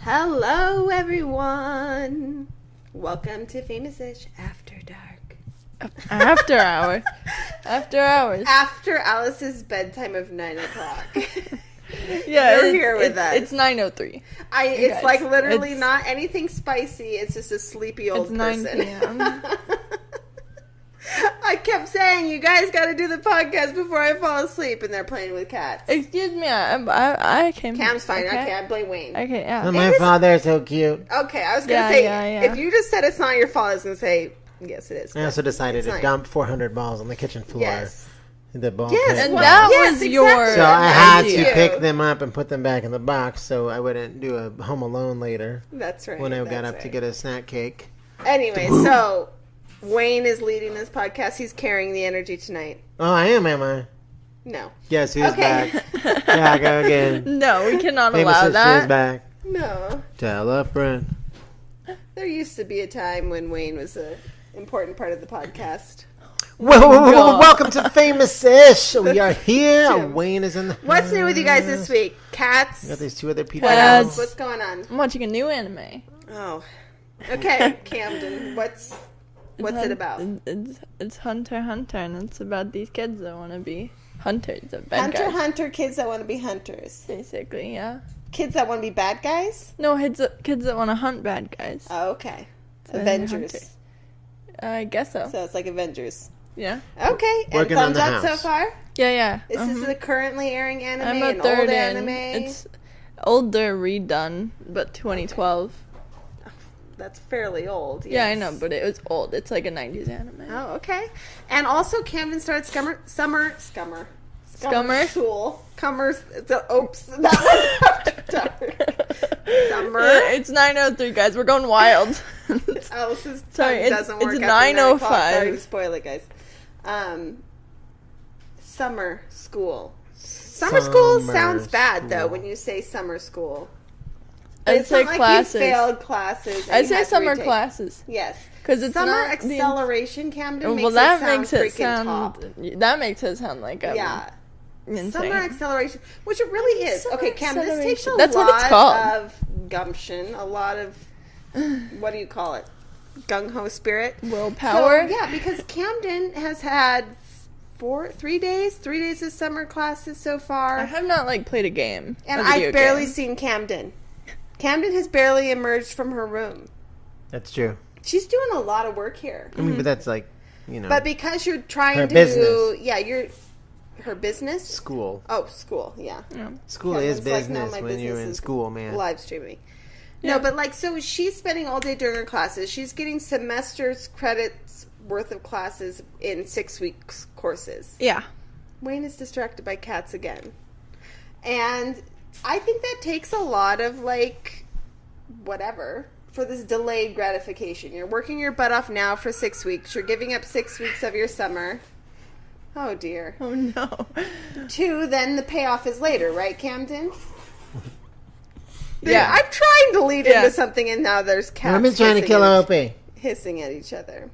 Hello, everyone. Welcome to Famous-ish After Dark. After hours. After hours. After Alice's bedtime of 9 o'clock. Yeah, You're here with us. It's 9:03. It's guys, like literally not anything spicy. It's just a sleepy old It's person. 9 p.m. I kept saying, you guys got to do the podcast before I fall asleep, and they're playing with cats. Excuse me, I came. Cam's fine. Okay, I blame Wayne. Okay, yeah. Oh, my father is so cute. Okay, I was going to say, if you just said it's not your fault, I was going to say, yes, it is. I also decided to dump 400 balls on the kitchen floor. Yes. The ball Yes, pit. And well, that yes, was exactly. your. So I had idea. to pick them up and put them back in the box so I wouldn't do a Home Alone later. That's right. When I got up to get a snack cake. Anyway, so Wayne is leading this podcast. He's carrying the energy tonight. Oh, I am I? No. Guess who's Okay. back? Yeah, I go again. No, we cannot Famous allow Sister that. is back. No. Tell a friend. There used to be a time when Wayne was an important part of the podcast. Welcome to Famous-ish. We are here. Wayne is in the What's new with you guys this week? Cats? We got these two other people. What Cats. else? What's going on? I'm watching a new anime. Oh. Okay, Camden. What's it about? It's Hunter x Hunter, and it's about these kids that want to be hunters, the bad guys. Kids that want to be hunters. Basically, yeah. Kids that want to be bad guys? No, kids that want to hunt bad guys. Oh, okay. So they're Avengers. hunters. I guess so. So it's like Avengers. Yeah. Okay. And Working on thumbs the up so house. far? Yeah. Is this a currently airing anime? I'm an a third old in. anime? It's older redone, but 2012. That's fairly old. Yeah, I yes. know, but it was old. It's like a 90s anime. Oh, okay. And also, Camden started Summer Scummer? School. Oops. That was after dark. Summer. It's 9:03, guys. We're going wild. Alice's Sorry, tongue doesn't work it's after 9 o'clock. 9:05. Sorry to spoil it, guys. Summer school. Summer school sounds bad, though, when you say summer school. I'd say not classes. Like you failed classes. I'd say summer classes. Yes. Because it's summer not acceleration, Camden, makes well, that it sound makes it freaking top. That makes it sound like insane. Summer acceleration, which it really is. Summer Okay, Cam, this takes a That's lot what it's called. of gumption, a lot of, what do you call it? Gung-ho spirit? Willpower? So, yeah, because Camden has had 3 days of summer classes so far. I have not, played a game. And I've barely seen Camden. Camden has barely emerged from her room. That's true. She's doing a lot of work here. I mean, but that's But because you're trying her to... business. Yeah, you're... Her business? School. Oh, school, yeah. School Kevin's is like, business no, my when you're business in is school, man. Live streaming. Yeah. No, but so she's spending all day during her classes. She's getting semester's credits worth of classes in 6 weeks courses. Yeah. Wayne is distracted by cats again. And I think that takes a lot of whatever for this delayed gratification. You're working your butt off now for 6 weeks. You're giving up 6 weeks of your summer. Oh, dear. Oh, no. 2, then the payoff is later, right, Camden? Yeah. I'm trying to lead into something, and now there's cats I've been trying to kill Opie. hissing at each other.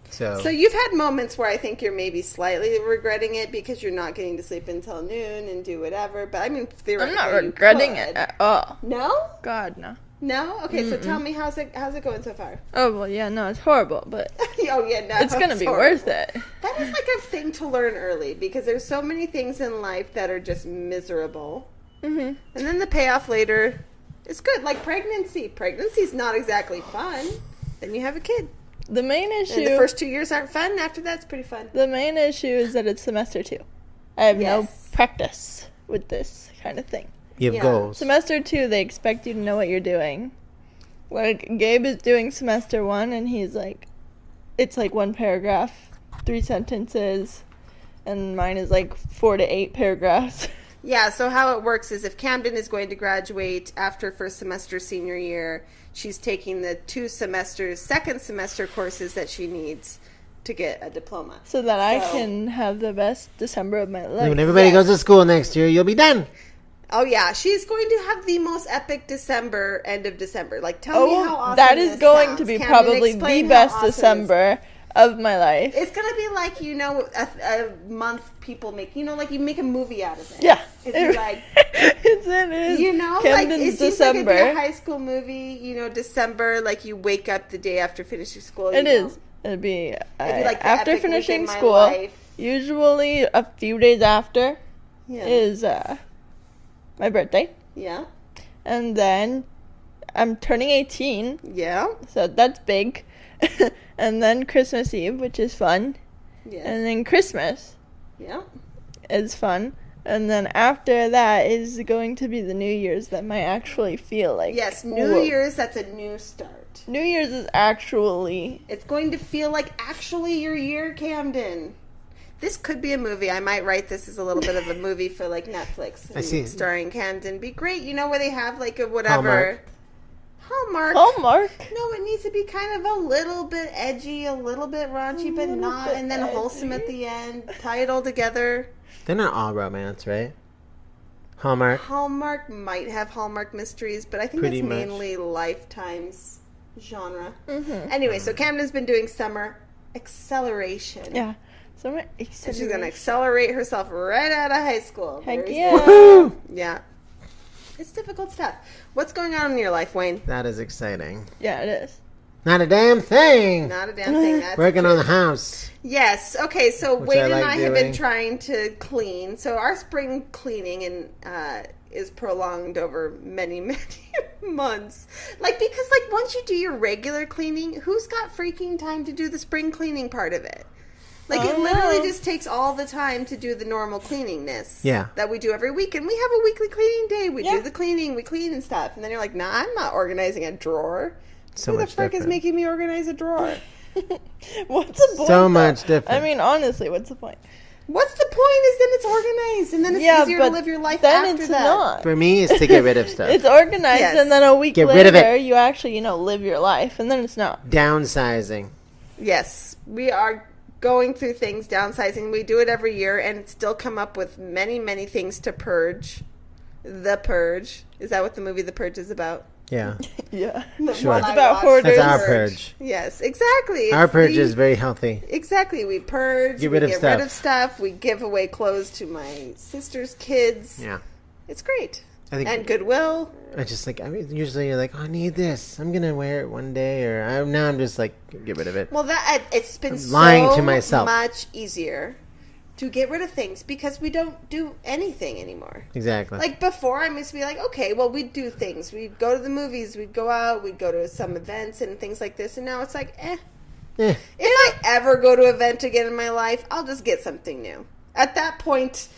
So you've had moments where I think you're maybe slightly regretting it because you're not getting to sleep until noon and do whatever. But I mean, theoretically, I'm not regretting it at all. No? God, no. No? Okay, so tell me, how's it going so far? Oh, well, yeah, no, it's horrible, but Oh, yeah, no. it's going to be horrible. worth it. That is like a thing to learn early because there's so many things in life that are just miserable. Mm-hmm. And then the payoff later is good. Like pregnancy. Pregnancy's not exactly fun. Then you have a kid. The main issue... And the first 2 years aren't fun. After that's pretty fun. The main issue is that it's semester 2. I have no Yes. practice with this kind of thing. you have Yeah. goals. Semester 2, they expect you to know what you're doing. Like, Gabe is doing semester 1, and he's like... It's like 1 paragraph, 3 sentences, and mine is 4 to 8 paragraphs. Yeah, so how it works is if Camden is going to graduate after first semester senior year, she's taking the 2 semesters, second semester courses that she needs to get a diploma. So that I can have the best December of my life. When everybody goes to school next year, you'll be done. Oh, yeah. She's going to have the most epic December, end of December. Tell me how awesome that is this going sounds. to be Camden, probably explain the how best awesome December of my life. It's gonna be like, you know, a month people make, you know, like you make a movie out of it. Yeah. It's like, it is. you know, Camden's like it seems December. like it'd be a high school movie. You know, December, like you wake up the day after finishing school. It you is. know. It'd be like the after epic finishing week in my school. life. Usually a few days after is my birthday, Yeah. and then I'm turning 18. Yeah. So that's big. And then Christmas Eve, which is fun. Yes. And then Christmas Yeah. is fun. And then after that is going to be the New Year's that might actually feel like... Yes, New Year's, that's a new start. New Year's is actually... It's going to feel like actually your year, Camden. This could be a movie. I might write this as a little bit of a movie for like Netflix. I see. Starring Camden. Be great. You know where they have like a whatever. Hallmark. Hallmark. No, it needs to be kind of a little bit edgy, a little bit raunchy, but not, and then wholesome at the end. Tie it all together. They're not all romance, right? Hallmark. Hallmark might have Hallmark mysteries, but I think Pretty that's much. mainly Lifetime's genre. Mm-hmm. Anyway, so Camden's been doing summer acceleration. Yeah. So And she's going to accelerate herself right out of high school. Heck Very yeah. smart. Yeah. It's difficult stuff. What's going on in your life, Wayne? That is exciting. Yeah, it is. Not a damn thing. Not a damn thing. That's Working on the house. Yes. Okay. So Which Wade I and like I have been doing. trying to clean. So our spring cleaning is prolonged over many, many months. Like because once you do your regular cleaning, who's got freaking time to do the spring cleaning part of it? Like it literally just takes all the time to do the normal cleaningness. Yeah. That we do every week, and we have a weekly cleaning day. We Yeah. do the cleaning, we clean and stuff, and then you're like, "Nah, I'm not organizing a drawer. So Who the much frick is different. making me organize a drawer?" What's the point? So though? much different. I mean, honestly, what's the point? What's the point? Is then it's organized, and then it's easier to live your life then after it's that. not. For me, it's to get rid of stuff. It's organized, Yes. and then a week Get later, rid of it. you actually, live your life, and then it's not. Downsizing. Yes, we are going through things, downsizing. We do it every year, and still come up with many, many things to purge. The Purge. Is that what the movie The Purge is about? Yeah. Yeah. Sure. One It's I about watched, hoarders. That's our The purge. Yes, exactly. Our It's purge the- is very healthy. Exactly. We purge. Get rid we of get rid stuff. of stuff. We give away clothes to my sister's kids. Yeah. It's great. I think And Goodwill. I just usually you're like, oh, I need this. I'm gonna wear it one day, or now I'm just like, get rid of it. Well, it's been so lying to myself. much easier to get rid of things because we don't do anything anymore. Exactly. Like before, I used to be like, okay, well, we'd do things. We'd go to the movies. We'd go out. We'd go to some events and things like this. And now it's like, Eh. If I ever go to an event again in my life, I'll just get something new. At that point,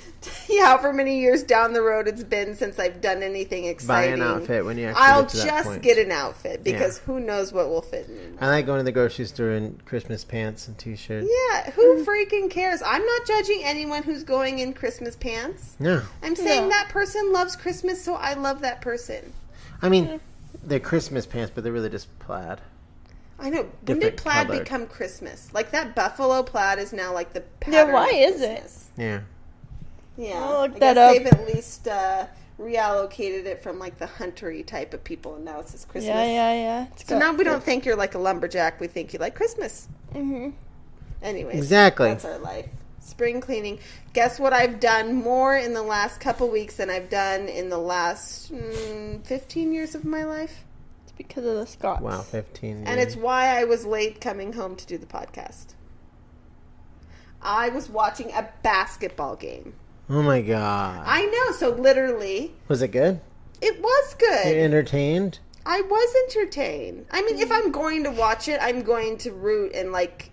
however many years down the road it's been since I've done anything Buy exciting, an outfit when you actually I'll get to that just point. get an outfit because who knows what will fit me. I like going to the grocery store in Christmas pants and t-shirts. Yeah, who freaking cares? I'm not judging anyone who's going in Christmas pants. No. I'm saying No. that person loves Christmas, so I love that person. I mean, they're Christmas pants, but they're really just plaid. I know. When Different did plaid colored. become Christmas? Like that buffalo plaid is now like the pattern why of is it? Christmas. Yeah. Yeah, I'll look I that guess up. they've at least reallocated it from like the huntery type of people, and now it's just Christmas. Yeah. So now we don't think you're like a lumberjack; we think you like Christmas. Mm-hmm. Anyways, Exactly. that's our life. Spring cleaning. Guess what? I've done more in the last couple weeks than I've done in the last 15 years of my life, It's because of the Scots. Wow, 15. and it's why I was late coming home to do the podcast. I was watching a basketball game. Oh my god. I know. So literally, Was it good? it was good. You're entertained? I was entertained. I mean, if I'm going to watch it, I'm going to root and like,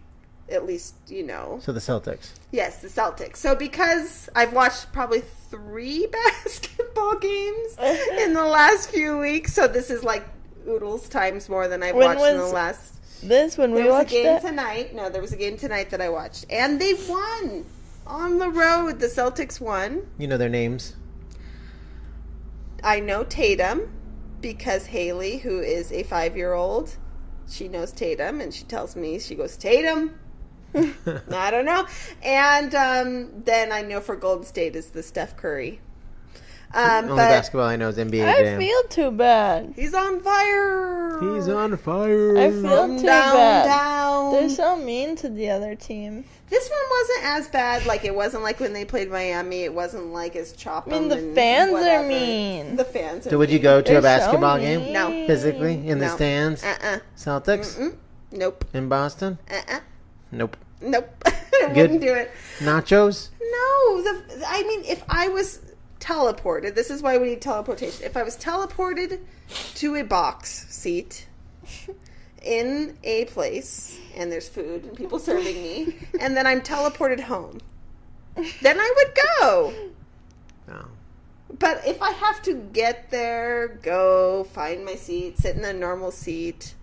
at least, So the Celtics. yes, the Celtics. So because I've watched probably 3 basketball games in the last few weeks, so this is like oodles times more than I've When watched in the was last. This when we There was a watched game it. tonight. No, there was a game tonight that I watched, and they won on the road. The Celtics won. You know their names? I know Tatum because Haley, who is a 5-year-old, she knows Tatum, and she tells me, she goes, Tatum. I don't know. And then I know for Golden State is the Steph Curry. Only But basketball I know is NBA I Jam. feel too bad. he's on fire. He's on fire. I feel too down, bad. down. They're so mean to the other team. This one wasn't as bad. Like, it wasn't like when they played Miami. It wasn't like as choppy. I mean, the fans are mean. The fans are So would you mean. go to They're a basketball so game? mean. No. Physically? In the No. stands? Uh-uh. Celtics? Mm-mm. Nope. In Boston? Uh-uh. Nope. Nope. I wouldn't do it. Nachos? No. I mean, if I was teleported, this is why we need teleportation. If I was teleported to a box seat in a place and there's food and people serving me, and then I'm teleported home, then I would go. No. But if I have to get there, go, find my seat, sit in a normal seat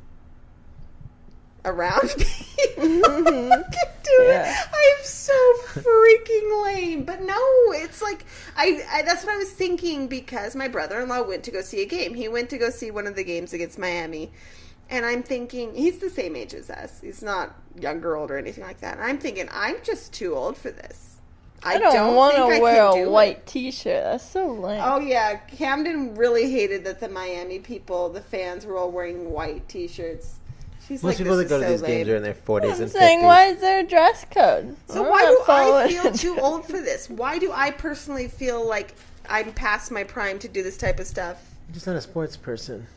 around people, I can do Yeah. it. I'm so freaking lame. But no, it's like, I that's what I was thinking, because my brother-in-law went to go see a game. He went to go see one of the games against Miami. And I'm thinking, he's the same age as us. He's not younger, older, or anything like that. And I'm thinking, I'm just too old for this. I don't want think I to wear can a do white it. t-shirt. That's so lame. Oh, yeah. Camden really hated that the Miami people, the fans, were all wearing white t-shirts. She's Most like, people this that go is to so these games are in lame. their 40s I'm and saying, 50s. why is there a dress code? So I'm why not do I following feel it. too old for this? Why do I personally feel like I'm past my prime to do this type of stuff? I'm just not a sports person.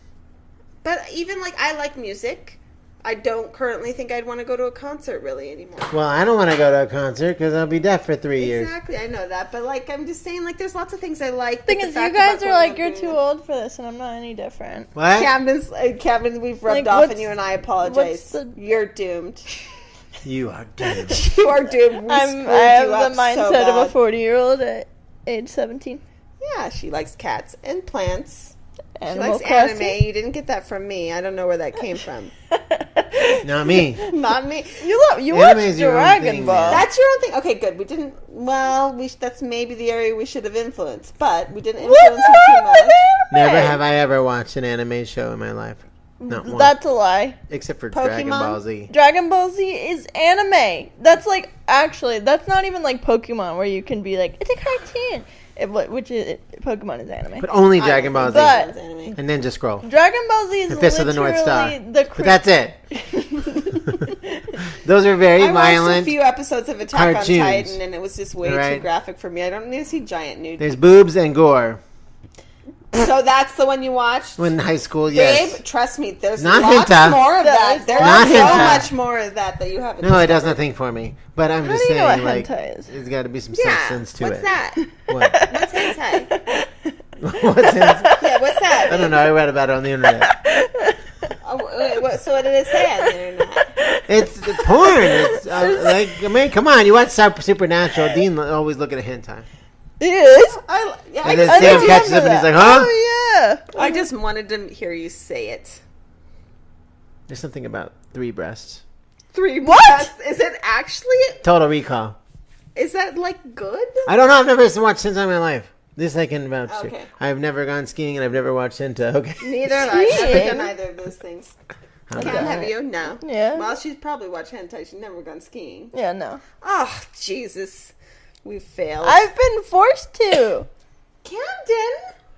But even, like, I like music. I don't currently think I'd want to go to a concert really anymore. Well, I don't want to go to a concert because I'll be deaf for 3 years. Exactly, I know that. But, like, I'm just saying, like, there's lots of things I like. Thing but the is, you fact guys about are going like, out you're doing too it- old for this, and I'm not any different. What? Camden, we've rubbed Like, off on what's- you, and I apologize. what's the- You're doomed. You are doomed. You are doomed. We I screwed have you the up so mindset of a bad. 40-year-old at age 17. Yeah, she likes cats and plants. She Animal likes Crossing. anime. You didn't get that from me. I don't know where that came from. Not me. Not me. You Anime watch is your own Dragon thing, Ball. man. That's your own thing. Okay, good. We didn't. Well, that's maybe the area we should have influenced, but we didn't What's influence you too wrong with much. Never anime? have I ever watched an anime show in my life. Not one. That's a lie. Except for Dragon Pokemon? Ball Z. Dragon Ball Z is anime. That's like, actually, that's not even like Pokemon where you can be like, it's a cartoon. Pokemon is anime. But only I Dragon don't Ball Z. think But- it's anime. And Ninja Scroll. Dragon Ball Z is And Fist of the North Star. literally the But that's it. Those are very I watched a violent. few episodes of Attack cartoons. on Titan, and it was just way too Right. graphic for me. I don't need to see giant nude. There's boobs and gore. So that's the one you watched? When in high school, yes. Babe, trust me, there's Not lots hentai. more of that. There's Not so hentai. much more of that you haven't No, it does discovered. nothing for me. But I'm How just do you know saying, what like, hentai is? there's got to be some Yeah, substance to what's it. that? What? What's hentai? What's hentai? Yeah, what's that? I don't know. I read about it on the internet. Oh, so what did it say on the internet? It's porn. It's like, I mean, come on. You watch Supernatural. Dean always look at a hentai. It is? And then I Sam don't catches up remember and he's that. like, huh? Oh, yeah. I just wanted to hear you say it. There's something about 3 breasts. 3 What? breasts. Is it actually? Total Recall. Is that like good? I don't know. I've never watched hentai in my life. This I can vouch to. Okay. I've never gone skiing and I've never watched hentai. Okay. Neither have I. I've never Skiing? done either of those things. How Cam, about have it? you? No. Yeah. Well, she's probably watched hentai. She's never gone skiing. Yeah, no. Oh, Jesus. We failed. I've been forced to. Camden?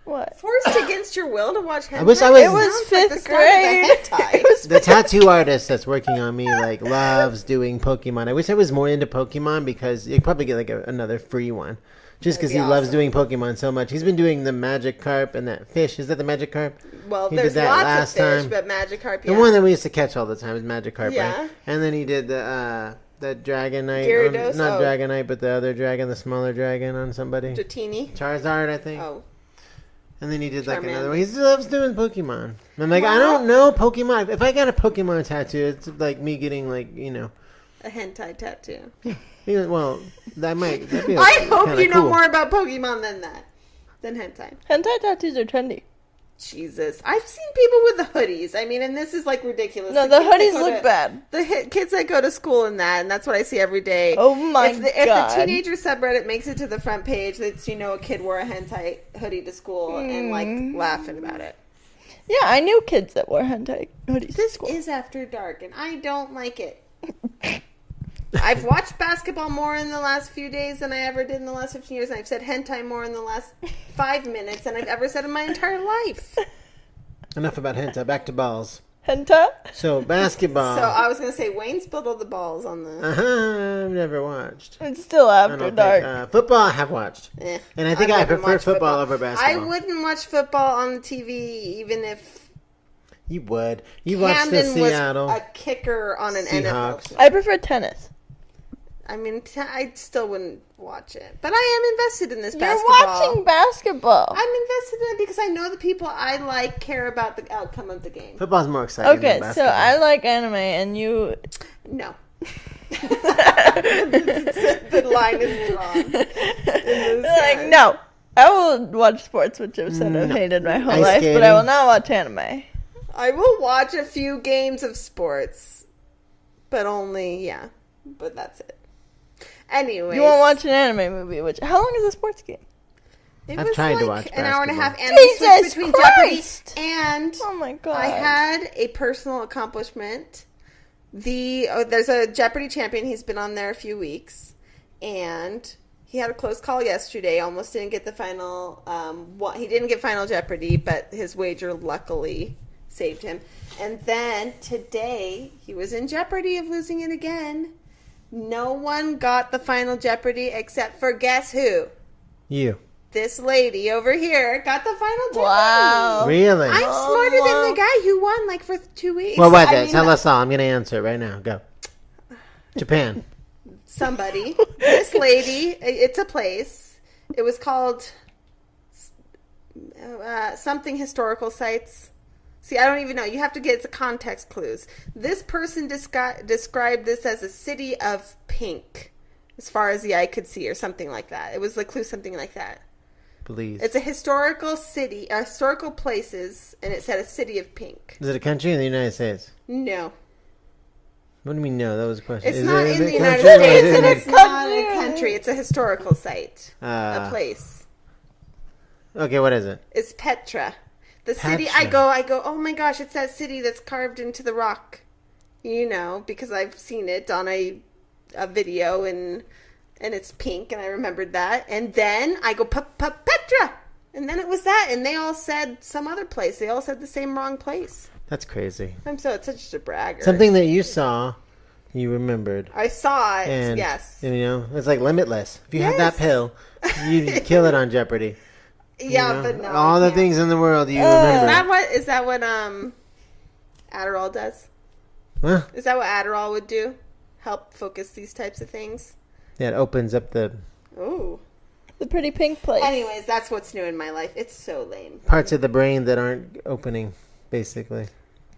What? Forced against your will to watch hentai? I wish I was- It was Sounds like the 5th start of a grade. hentai. It was The tattoo artist that's working on me like loves doing Pokemon. I wish I was more into Pokemon because you'd probably get like another free one. Just because That'd he be loves awesome. doing Pokemon so much. He's been doing the Magikarp and that fish. Is that the Magikarp? Well, He did there's that lots last of fish, time. but Magikarp, The yeah. one that we used to catch all the time is Magikarp, Yeah. right? And then he did the Dragonite. Gyarados? Not Oh. Dragonite, but the other dragon, the smaller dragon on somebody. Dratini. Charizard, I think. Oh. And then he did like Charmander. another one. He loves doing Pokemon. And I'm like, I Well- don't know Pokemon. If I got a Pokemon tattoo, it's like me getting like, you know. A hentai tattoo. Well, that'd be I hope kinda you know cool. more about Pokemon than that. Than hentai. Hentai tattoos are trendy. Jesus. I've seen people with the hoodies. I mean, and this is like ridiculous. No, the kids that hoodies go look to- bad. The kids that go to school in that, and that's what I see every day. Oh my if the God. teenager subreddit makes it to the front page, that's, a kid wore a hentai hoodie to school and like laughing about it. Yeah, I knew kids that wore hentai hoodies to This school. is after dark, and I don't like it. I've watched basketball more in the last few days than I ever did in the last 15 years. And I've said hentai more in the last 5 minutes than I've ever said in my entire life. Enough about hentai. Back to balls. Henta? So basketball. So I was going to say, Wayne spilled all the balls on the... I've never watched. It's still I after don't dark. think, football I have watched. And I think I wouldn't prefer watch football over basketball. I wouldn't watch football on the TV even if You would. You watched the Camden Seattle. was a kicker on an Seahawks. NFL show. I prefer tennis. I mean, I still wouldn't watch it. But I am invested in this You're basketball. watching basketball. I'm invested in it because I know the people I like care about the outcome of the game. Football's more exciting Okay, than so basketball. I like anime, and you... No. The line is drawn. in the Like, sand. no. I will watch sports, which I've said I've hated my whole Ice life, skating. but I will not watch anime. I will watch a few games of sports. But only, yeah. But that's it. Anyway. You won't watch an anime movie, which... How long is a sports game? It I've was tried like to watch an hour and a half, and Jesus we switched between Christ! Jeopardy and Oh my god. I had a personal accomplishment. There's a Jeopardy champion. He's been on there a few weeks, and he had a close call yesterday. Almost didn't get the final. He didn't get final Jeopardy, but his wager luckily saved him. And then today he was in jeopardy of losing it again. No one got the final Jeopardy except for guess who? You. This lady over here got the final Jeopardy. Wow. Really? I'm smarter than the guy who won like for 2 weeks. Well, what? I mean, Tell us all. I'm going to answer right now. Go. Japan. somebody. This lady, it's a place. It was called something historical sites. See, I don't even know. You have to get the context clues. This person described this as a city of pink, as far as the eye could see, or something like that. It was the clue, something like that. Please. It's a historical city, historical places, and it said a city of pink. Is it a country in the United States? No. What do you mean no? That was a question. It's Is not it in the a United country? States, Is and it it's not a country. It's a historical site. A a- place. Okay, what is it? It's Petra. The city, Petra. I go, oh my gosh, it's that city that's carved into the rock. You know, because I've seen it on a video, and it's pink, and I remembered that. And then I go, Petra! And then it was that, and they all said some other place. They all said the same wrong place. That's crazy. I'm such a bragger. Something that you saw, you remembered. I saw it, And, yes. and, you know, it's like limitless. If you have that Yes. pill, you kill it on Jeopardy. Yeah, You know? but no. All I the can't. things in the world you Is remember. that what Adderall does? Huh? Is that what Adderall would do? Help focus these types of things? Yeah, it opens up the Ooh. The pretty pink place. Anyways, that's what's new in my life. It's so lame. parts of the brain that aren't opening, basically.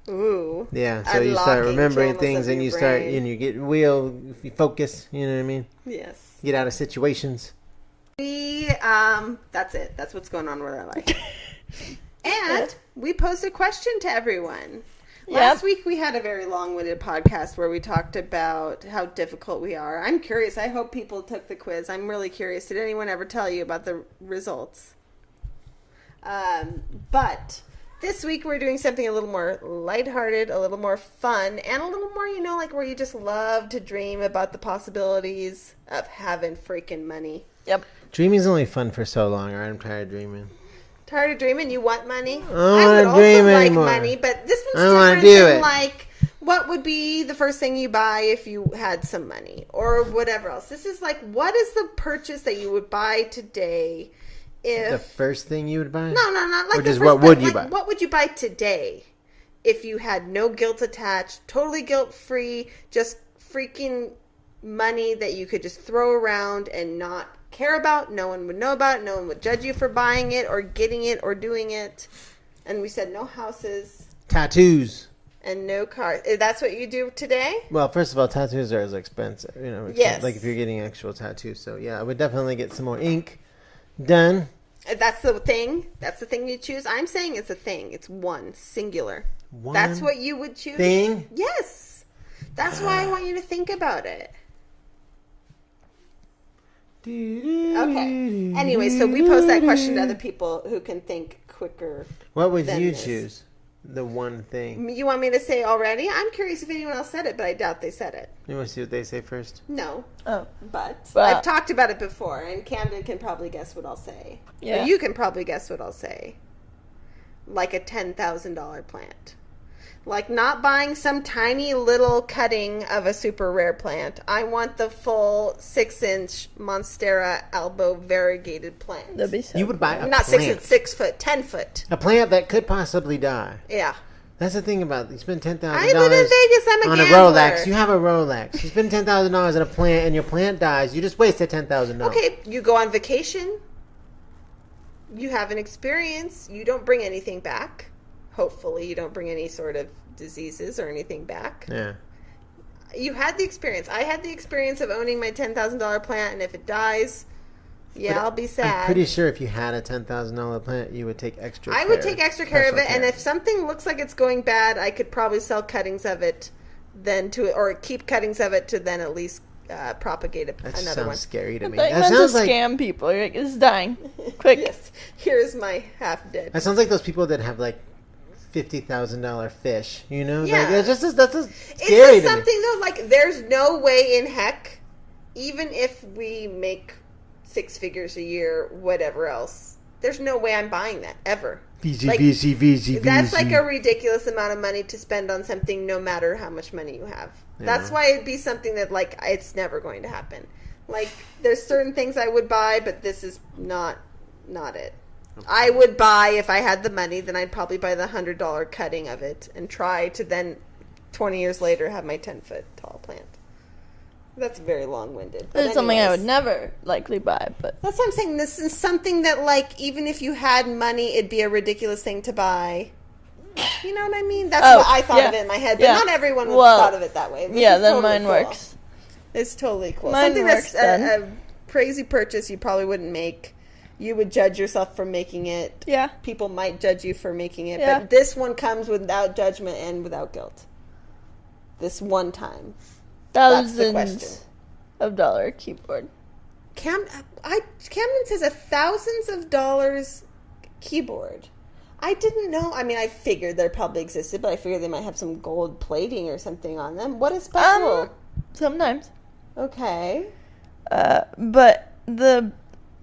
Ooh. Yeah, so you start Unlocking remembering channels things of and your you start, brain. and you get real, you focus, you know what I mean? Yes. Get out of situations. That's it. That's what's going on with our life. And we posed a question to everyone. Last week we had a very long-winded podcast where we talked about how difficult we are. I'm curious. I hope people took the quiz. I'm really curious. Did anyone ever tell you about the results? But this week we're doing something a little more lighthearted, a little more fun, and a little more, you know, like where you just love to dream about the possibilities of having freaking money. Yep. Dreaming's only fun for so long, alright? I'm tired of dreaming. Tired of dreaming? You want money? I don't wanna dream anymore. money, but this I one's don't wanna different do than it. like what would be the first thing you buy if you had some money or whatever else. This is like, what is the purchase that you would buy today if... The first thing you would buy? No, not like Or the just first, what but would you like, buy? What would you buy today if you had no guilt attached, totally guilt-free, just freaking money that you could just throw around and not care about? No one would know about it. No one would judge you for buying it or getting it or doing it. And we said no houses Tattoos. and no cars. That's what you do today? Well, first of all, tattoos are as expensive, you know. Yes. Like if you're getting actual tattoos. So yeah, I would definitely get some more ink done. That's the thing? That's the thing you choose? I'm saying it's a thing. It's one, singular. That's what you would choose? Thing? Yes. That's why I want you to think about it. Okay. Anyway, so we posed that question to other people who can think quicker. What would than you this. choose? the one thing. You want me to say already? I'm curious if anyone else said it, but I doubt they said it. You want to see what they say first? No. Oh. But But- I've talked about it before, and Camden can probably guess what I'll say. Yeah. Or you can probably guess what I'll say. Like a $10,000 plant. Like not buying some tiny little cutting of a super rare plant. I want the full 6-inch Monstera elbow variegated plant. That'd be so You would buy a Not plant. 6 inch, 6 foot, 10 foot. A plant that could possibly die. Yeah. That's the thing about it. You spend $10,000 I live in Vegas. I'm a on gambler. a Rolex. You have a Rolex. You spend $10,000 on a plant, and your plant dies. You just wasted $10,000. Okay, you go on vacation. You have an experience. You don't bring anything back. Hopefully, you don't bring any sort of diseases or anything back. Yeah. You had the experience. I had the experience of owning my $10,000 plant, and if it dies, yeah, But I'll be sad. I'm pretty sure if you had a $10,000 plant, you would take extra I care. would take extra care of it, Special and care. if something looks like it's going bad, I could probably sell cuttings of it, then to or keep cuttings of it to then at least propagate That another sounds one. scary to me. Like, That meant to sounds like scam people. You're like, it's dying. Quick. Yes, here's my half dead. that sounds like those people that have like $50,000 fish. You know, Yeah. like, that's just It's scary just to something me. though. Like, there's no way in heck, even if we make 6 figures a year, whatever else, there's no way I'm buying that ever. VG. That's like a ridiculous amount of money to spend on something, no matter how much money you have. That's Yeah. why it'd be something that like it's never going to happen. Like, there's certain things I would buy, but this is not it. I would buy, if I had the money, then I'd probably buy the $100 cutting of it and try to then 20 years later have my 10-foot tall plant. That's very long-winded. But It's something I anyways. would never likely buy, but That's what I'm saying. This is something that, like, even if you had money, it'd be a ridiculous thing to buy. You know what I mean? That's Oh, what I thought yeah. of it in my head. But Yeah. not everyone would Well, thought of it that way. This yeah, is then totally mine cool. works. It's totally cool. Mine Something works that's then. a crazy purchase you probably wouldn't make. You would judge yourself for making it. Yeah. People might judge you for making it. Yeah. But this one comes without judgment and without guilt. This one time. That's the question. Thousands of dollar keyboard. Camden says thousands of dollars keyboard. I didn't know. I mean, I figured there probably existed, but I figured they might have some gold plating or something on them. What is special? Sometimes. Okay. But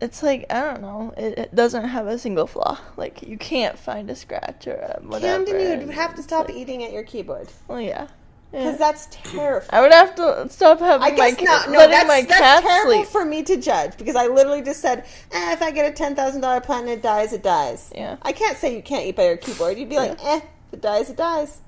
it's like, I don't know, it doesn't have a single flaw. Like, you can't find a scratch or a whatever. Camden, you would have to It's stop like, eating at your keyboard. well, yeah. Because Yeah. that's terrifying. I would have to stop having I guess letting my that's cat terrible sleep. for me to judge because I literally just said, if I get a $10,000 plant and it dies, it dies. Yeah. I can't say you can't eat by your keyboard. You'd be like, if it dies, it dies.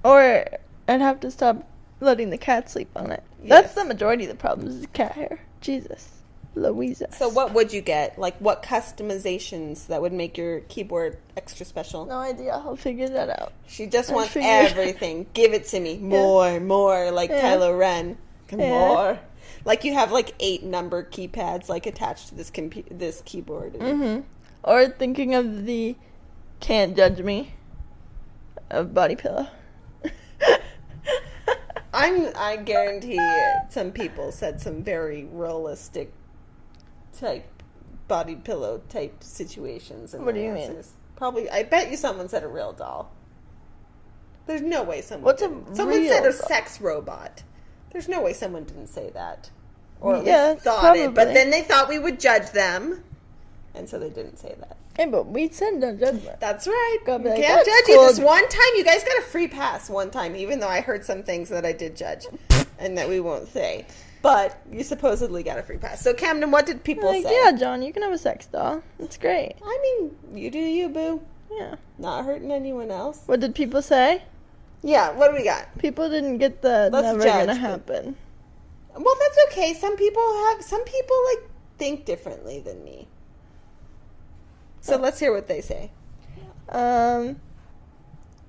Or I'd have to stop letting the cat sleep on it. Yes. That's the majority of the problems is cat hair. Jesus. Louisa. So what would you get? Like, what customizations that would make your keyboard extra special? No idea. I'll figure that out. She just I'll wants figure it out. everything. Give it to me. More, like Yeah. Kylo Ren. Yeah. More. Like, you have, like, 8 number keypads, like, attached to this keyboard. Mm-hmm. Or thinking of the can't judge me of body pillow. I guarantee some people said some very realistic type body pillow type situations. In What do their you mean? answers. Probably, I bet you someone said a real doll. There's no way someone. What's a didn't. Someone real said a doll? sex robot. There's no way someone didn't say that, or at Yeah, least thought it. But probably. then they thought we would judge them, and so they didn't say that. Hey, but we said no judgment. That's right. Gotta be You like, can't "That's judge you. cool." This one time, you guys got a free pass one time, even though I heard some things that I did judge and that we won't say. But you supposedly got a free pass. So, Camden, what did people Like, say? yeah, John, you can have a sex doll. It's great. I mean, you do you, boo. Yeah. Not hurting anyone else. What did people say? Yeah, what do we got? People didn't get the Let's never judge, gonna but- happen. Well, that's okay. Some people like think differently than me. So let's hear what they say.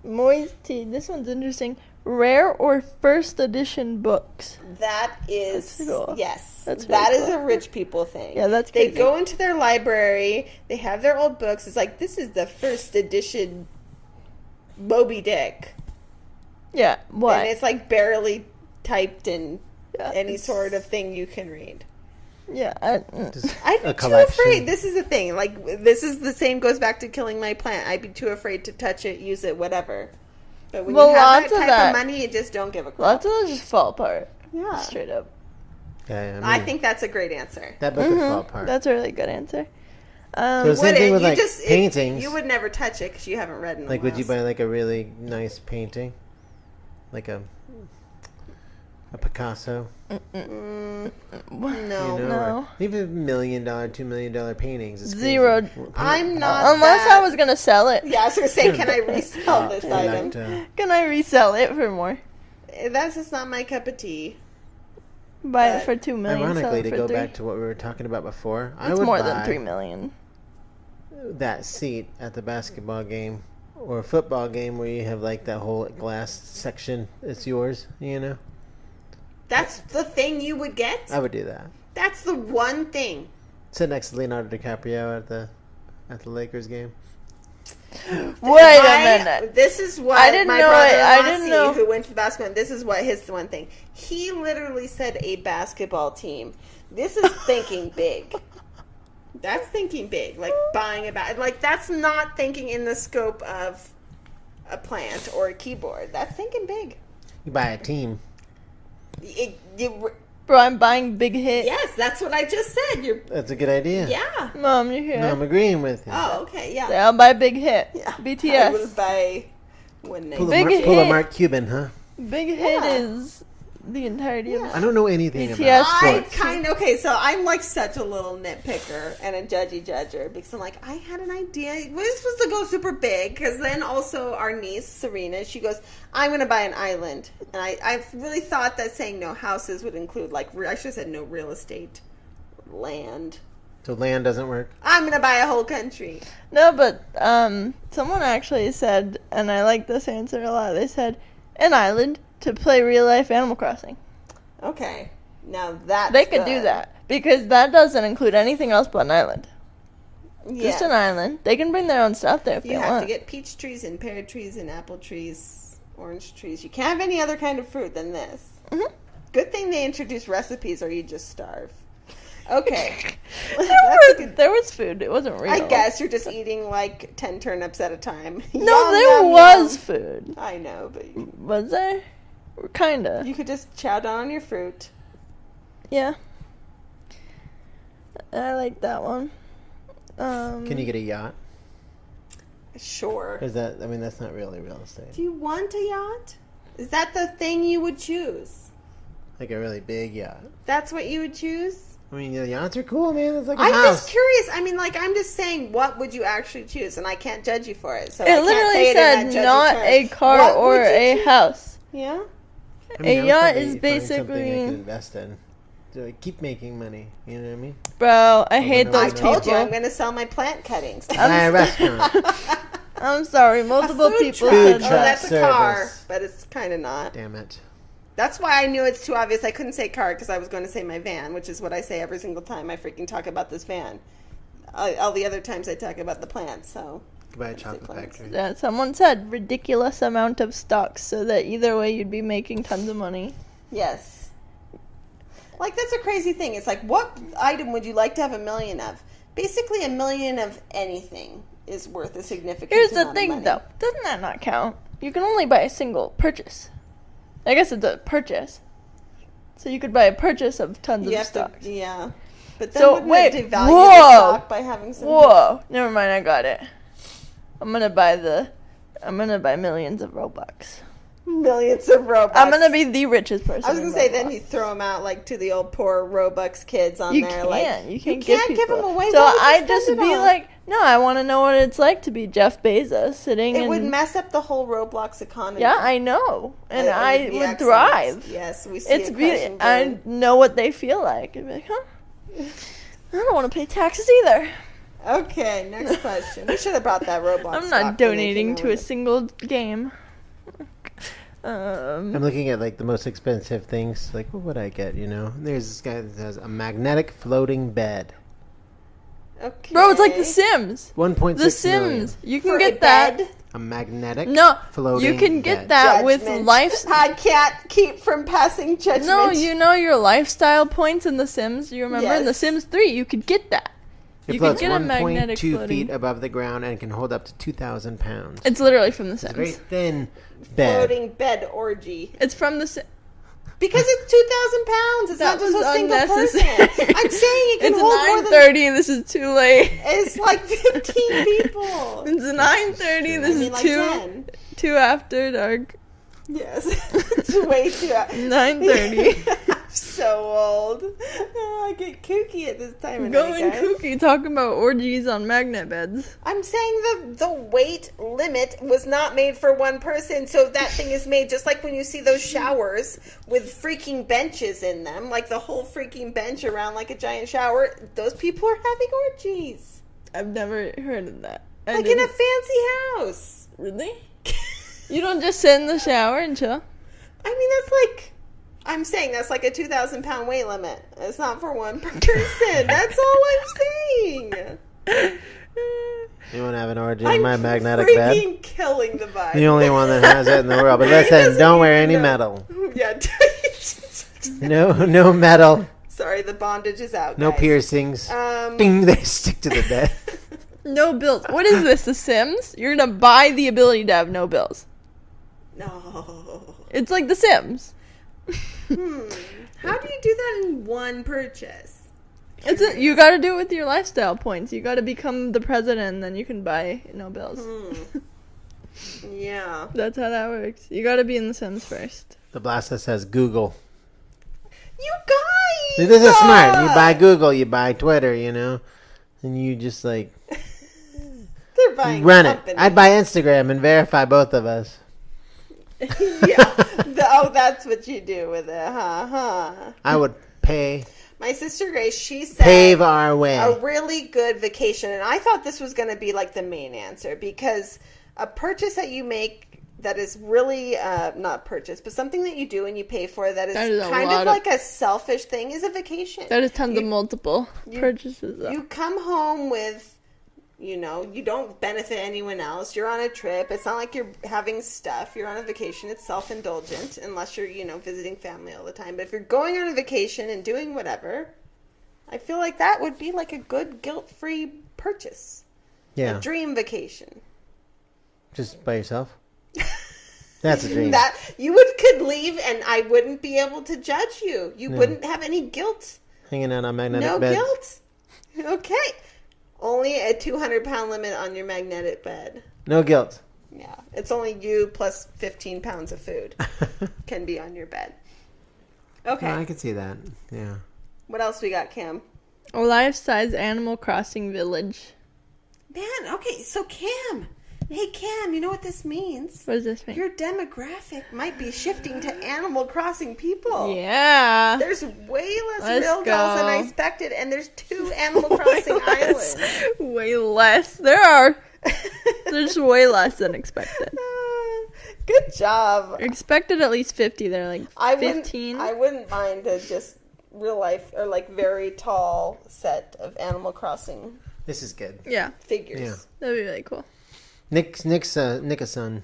Moist tea. This one's interesting. Rare or first edition books. That is That's cool. yes. That's That really is cool. a rich people thing. Yeah, that's They crazy. go into their library. They have their old books. It's like this is the first edition Moby Dick, Yeah. What? and it's like barely typed in Yeah, any it's- sort of thing you can read. Yeah. Just I'd a be too collection. afraid. This is the thing. Like, this is the same goes back to killing my plant. I'd be too afraid to touch it, use it, whatever. But when Well, you have lots that of type that- of money, you just don't give a crap. Lots of those just fall apart. Yeah. Straight up. Yeah, I think that's a great answer. that book would fall apart. That's a really good answer. So the same thing with like paintings. You would never touch it because you haven't read in a Like, while. would you buy like a really nice painting, like a Picasso? No. You know, No. or even $1 million, $2 million paintings. It's crazy. Zero. I'm not. Unless that... I was gonna sell it. Yeah, I was gonna say, can I resell this I'd item? like to- Can I resell it for more? That's just not my cup of tea. Buy But it for $2 million. sell Ironically, it to for go 3. back to what we were talking about before, I It's would more buy than $3 million. that seat at the basketball game or a football game where you have like that whole glass section. It's yours, you know. That's the thing you would get? I would do that. That's the one thing. Sit next to Leonardo DiCaprio at the Lakers game. Wait a minute. This is what I didn't my know brother I didn't know. who went to the basketball. This is what his one thing. He literally said a basketball team. This is thinking big. That's thinking big. Like buying a like that's not thinking in the scope of a plant or a keyboard. That's thinking big. You buy a team. Bro, I'm buying Big Hit. Yes, that's what I just said. That's a good idea. Yeah. Mom, you're here. No, I'm agreeing with you. Oh, okay. Yeah. Yeah, I'll buy Big Hit. Yeah. BTS. I would buy. Wouldn't Pull, I? a Big pull a hit. Mark Cuban, huh? Big Hit Yeah. is the entirety of I don't know anything BTS. about I sports. kind of okay, so I'm like such a little nitpicker and a judger because I'm like I had an idea. We're supposed to go super big because then also our niece Serena, she goes, I'm gonna buy an island, and I really thought that saying no houses would include like I should have said no real estate, land. So land doesn't work. I'm gonna buy a whole country. No, but someone actually said, and I like this answer a lot. They said an island to play real life Animal Crossing. Okay, now that They could do that because that doesn't include anything else but an island. Yes. Just an island. They can bring their own stuff there if You they have want. to get peach trees and pear trees and apple trees, orange trees. You can't have any other kind of fruit than this. Mhm. Good thing they introduced recipes or you just starve. Okay. That's a good- There was food. It wasn't real. I guess you're just eating like 10 turnips at a time. No, Yum, there yum, was yum. food. I know, but Was there? Kinda. you could just chow down on your fruit. Yeah. I like that one. Can you get a yacht? Sure. Is that? I mean, that's not really real estate. Do you want a yacht? Is that the thing you would choose? Like a really big yacht. That's what you would choose? I mean, the yachts are cool, man. It's like a I'm house. just curious. I mean, like, I'm just saying, what would you actually choose? And I can't judge you for it. So I It can't literally say it said in that judgy not term. a car What or would you a choose? house. Yeah? I mean, I a would yacht probably is find something I basically- could invest in. To like, keep making money. You know what I mean? Bro, I hate no, I those no, told you I'm people. going to sell my plant cuttings. Buy a restaurant. I'm sorry, multiple food people truck. said Food Oh, truck that. that's a car, service. but it's kind of not. Damn it. That's why I knew it's too obvious. I couldn't say car because I was going to say my van, which is what I say every single time I freaking talk about this van. All the other times I talk about the plant, so. Buy a chocolate plants. factory. Yeah, someone said ridiculous amount of stocks so that either way you'd be making tons of money. Yes. Like, that's a crazy thing. It's like, what item would you like to have 1 million of? Basically, 1 million of anything is worth a significant Here's the amount of thing money. though, doesn't that not count? You can only buy a single purchase. I guess it's a purchase. So you could buy a purchase of tons You of have stocks. to, yeah. But then So, wouldn't wait, it devalue whoa! the stock by having some... Whoa, never mind, I got it. I'm gonna buy millions of Robux. Millions of Robux. I'm gonna be the richest person. I was in gonna say, Roblox. then you throw them out like to the old poor Robux kids on You there. can't. Like, You can't give people. them away. So What would you I spend just it be on? like, no, I want to know what it's like to be Jeff Bezos sitting It in. would mess up the whole Roblox economy. Yeah, I know, and It I be would excellent. thrive. Yes, we see It's it beautiful. crashing down. I know what they feel like. I'd be like, huh? I don't want to pay taxes either. Okay, next question. We should have brought that Roblox. I'm stock not when they donating came to out a with it. single game. I'm looking at like the most expensive things. Like, what would I get? You know, there's this guy that has a magnetic floating bed. Okay. Bro, it's like The Sims. 1.6 The million. Sims. You can For a get that. bed? A magnetic No, floating you can get bed. that with Judgment. life. I can't keep from passing judgment. No, you know your lifestyle points in The Sims. You remember in The Yes. Sims 3, you could get that. It You could floats get a magnetic 1.2 floating. feet above the ground and can hold up to 2,000 pounds. It's literally from The It's a very Sims. thin bed. Floating bed orgy. It's from The Sims. Because it's 2,000 pounds. It's That not just was a single unnecessary. person. I'm saying it can It's hold more than... 9:30 and this is too late. It's like 15 people. It's 9:30. This I mean, is like 2 10. after dark. Yes. It's way too... 9:30. I'm so old. Oh, I get kooky at this time of night, Going guys. kooky talking about orgies on magnet beds. I'm saying the weight limit was not made for one person, so that thing is made just like when you see those showers with freaking benches in them, like the whole freaking bench around like a giant shower. Those people are having orgies. I've never heard of that. Like in a fancy house. Really? You don't just sit in the shower and chill? I mean, that's like... I'm saying that's like a 2,000 pound weight limit. It's not for one person. That's all I'm saying. You want to have an orgy I'm in my magnetic bed? freaking killing the vibe. The only one that has it in the world. But He listen, doesn't don't wear even any know. metal. Yeah. No metal. Sorry, the bondage is out. No guys. piercings. Um, Ding, they stick to the bed. No bills. What is this, The Sims? You're gonna buy the ability to have no bills. No. It's like The Sims. How do you do that in one purchase? You gotta do it with your lifestyle points. You gotta become the president and then you can buy no bills. Yeah. That's how that works. You gotta be in The Sims first. The blaster says Google. You guys! This is smart. You buy Google, you buy Twitter, you know? And you just like They're buying run company. it. I'd buy Instagram and verify both of us. Yeah. Oh, that's what you do with it, huh? I would pay, My sister Grace, she said... pave our way. a really good vacation, and I thought this was going to be like the main answer, because a purchase that you make that is really not purchase, but something that you do and you pay for that is a kind lot of like a selfish thing is a vacation. That is tons of multiple purchases. Though. You come home with, you know, you don't benefit anyone else. You're on a trip. It's not like you're having stuff. You're on a vacation. It's self-indulgent unless you're, you know, visiting family all the time. But if you're going on a vacation and doing whatever, I feel like that would be like a good guilt-free purchase. Yeah. A dream vacation. Just by yourself? That's a dream. That you could leave and I wouldn't be able to judge you. You wouldn't have any guilt. Hanging out on magnetic No beds. guilt. Okay. Only a 200-pound limit on your magnetic bed. No guilt. Yeah. It's only you plus 15 pounds of food can be on your bed. Okay. I could see that. Yeah. What else we got, Cam? A life-size Animal Crossing village. Man, okay, so Cam. Hey, Cam, you know what this means? What does this mean? Your demographic might be shifting to Animal Crossing people. Yeah. There's way less Let's real dolls than I go. expected, and there's 2 Animal Crossing islands. Way less. There's way less than expected. Good job. Expected at least 50. They're like 15. I wouldn't mind a just real life or like very tall set of Animal Crossing This is good. Yeah. figures. Yeah. That'd be really cool. Nickerson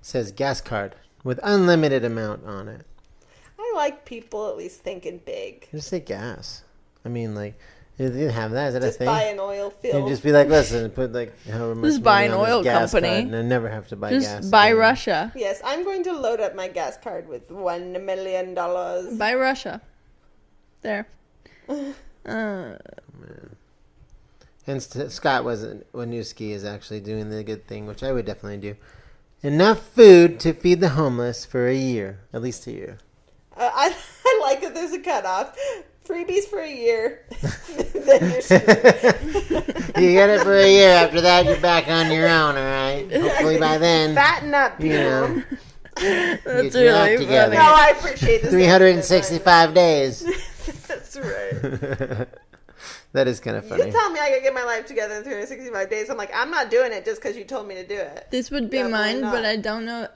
says gas card with unlimited amount on it. I like people at least thinking big. Just say gas. I mean, like, you didn't have that. Is that Just a thing? buy an oil You field. just be like, listen, put like however much Just buy money an on this oil gas company. card, and I never have to buy gas. Just buy again. Russia. Yes, I'm going to load up my gas card with $1 million. Buy Russia. There. And Scott Winooski is actually doing the good thing, which I would definitely do. Enough food to feed the homeless for a year, at least a year. I like that there's a cutoff. Freebies for a year. Then you're screwed. You get it for a year. After that, you're back on your own. All right. Hopefully by then, Fatten up, people. you know, That's get your act really together. No, funny. I appreciate this. 365 days. That's right. That is kind of You funny. tell me I gotta get my life together in 365 days. I'm like, I'm not doing it just because you told me to do it. This would be Definitely mine, not. but I don't know.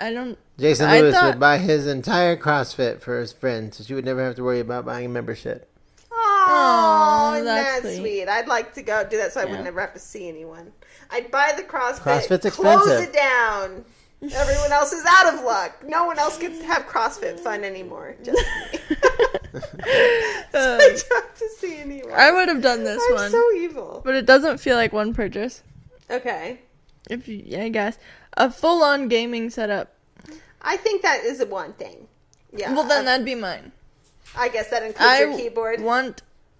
Jason I Lewis thought- would buy his entire CrossFit for his friend, so she would never have to worry about buying a membership. Aw, Oh, that's that's sweet. sweet. I'd like to go do that so I would never have to see anyone. I'd buy the CrossFit, CrossFit's close expensive. it down. Everyone else is out of luck. No one else gets to have CrossFit fun anymore. Just me. So I don't have to see anyone. I would have done this I'm one, so evil. but it doesn't feel like one purchase. Okay. If you, I guess a full-on gaming setup. I think that is a one thing. Yeah. Well, then that'd be mine. I guess that includes your keyboard.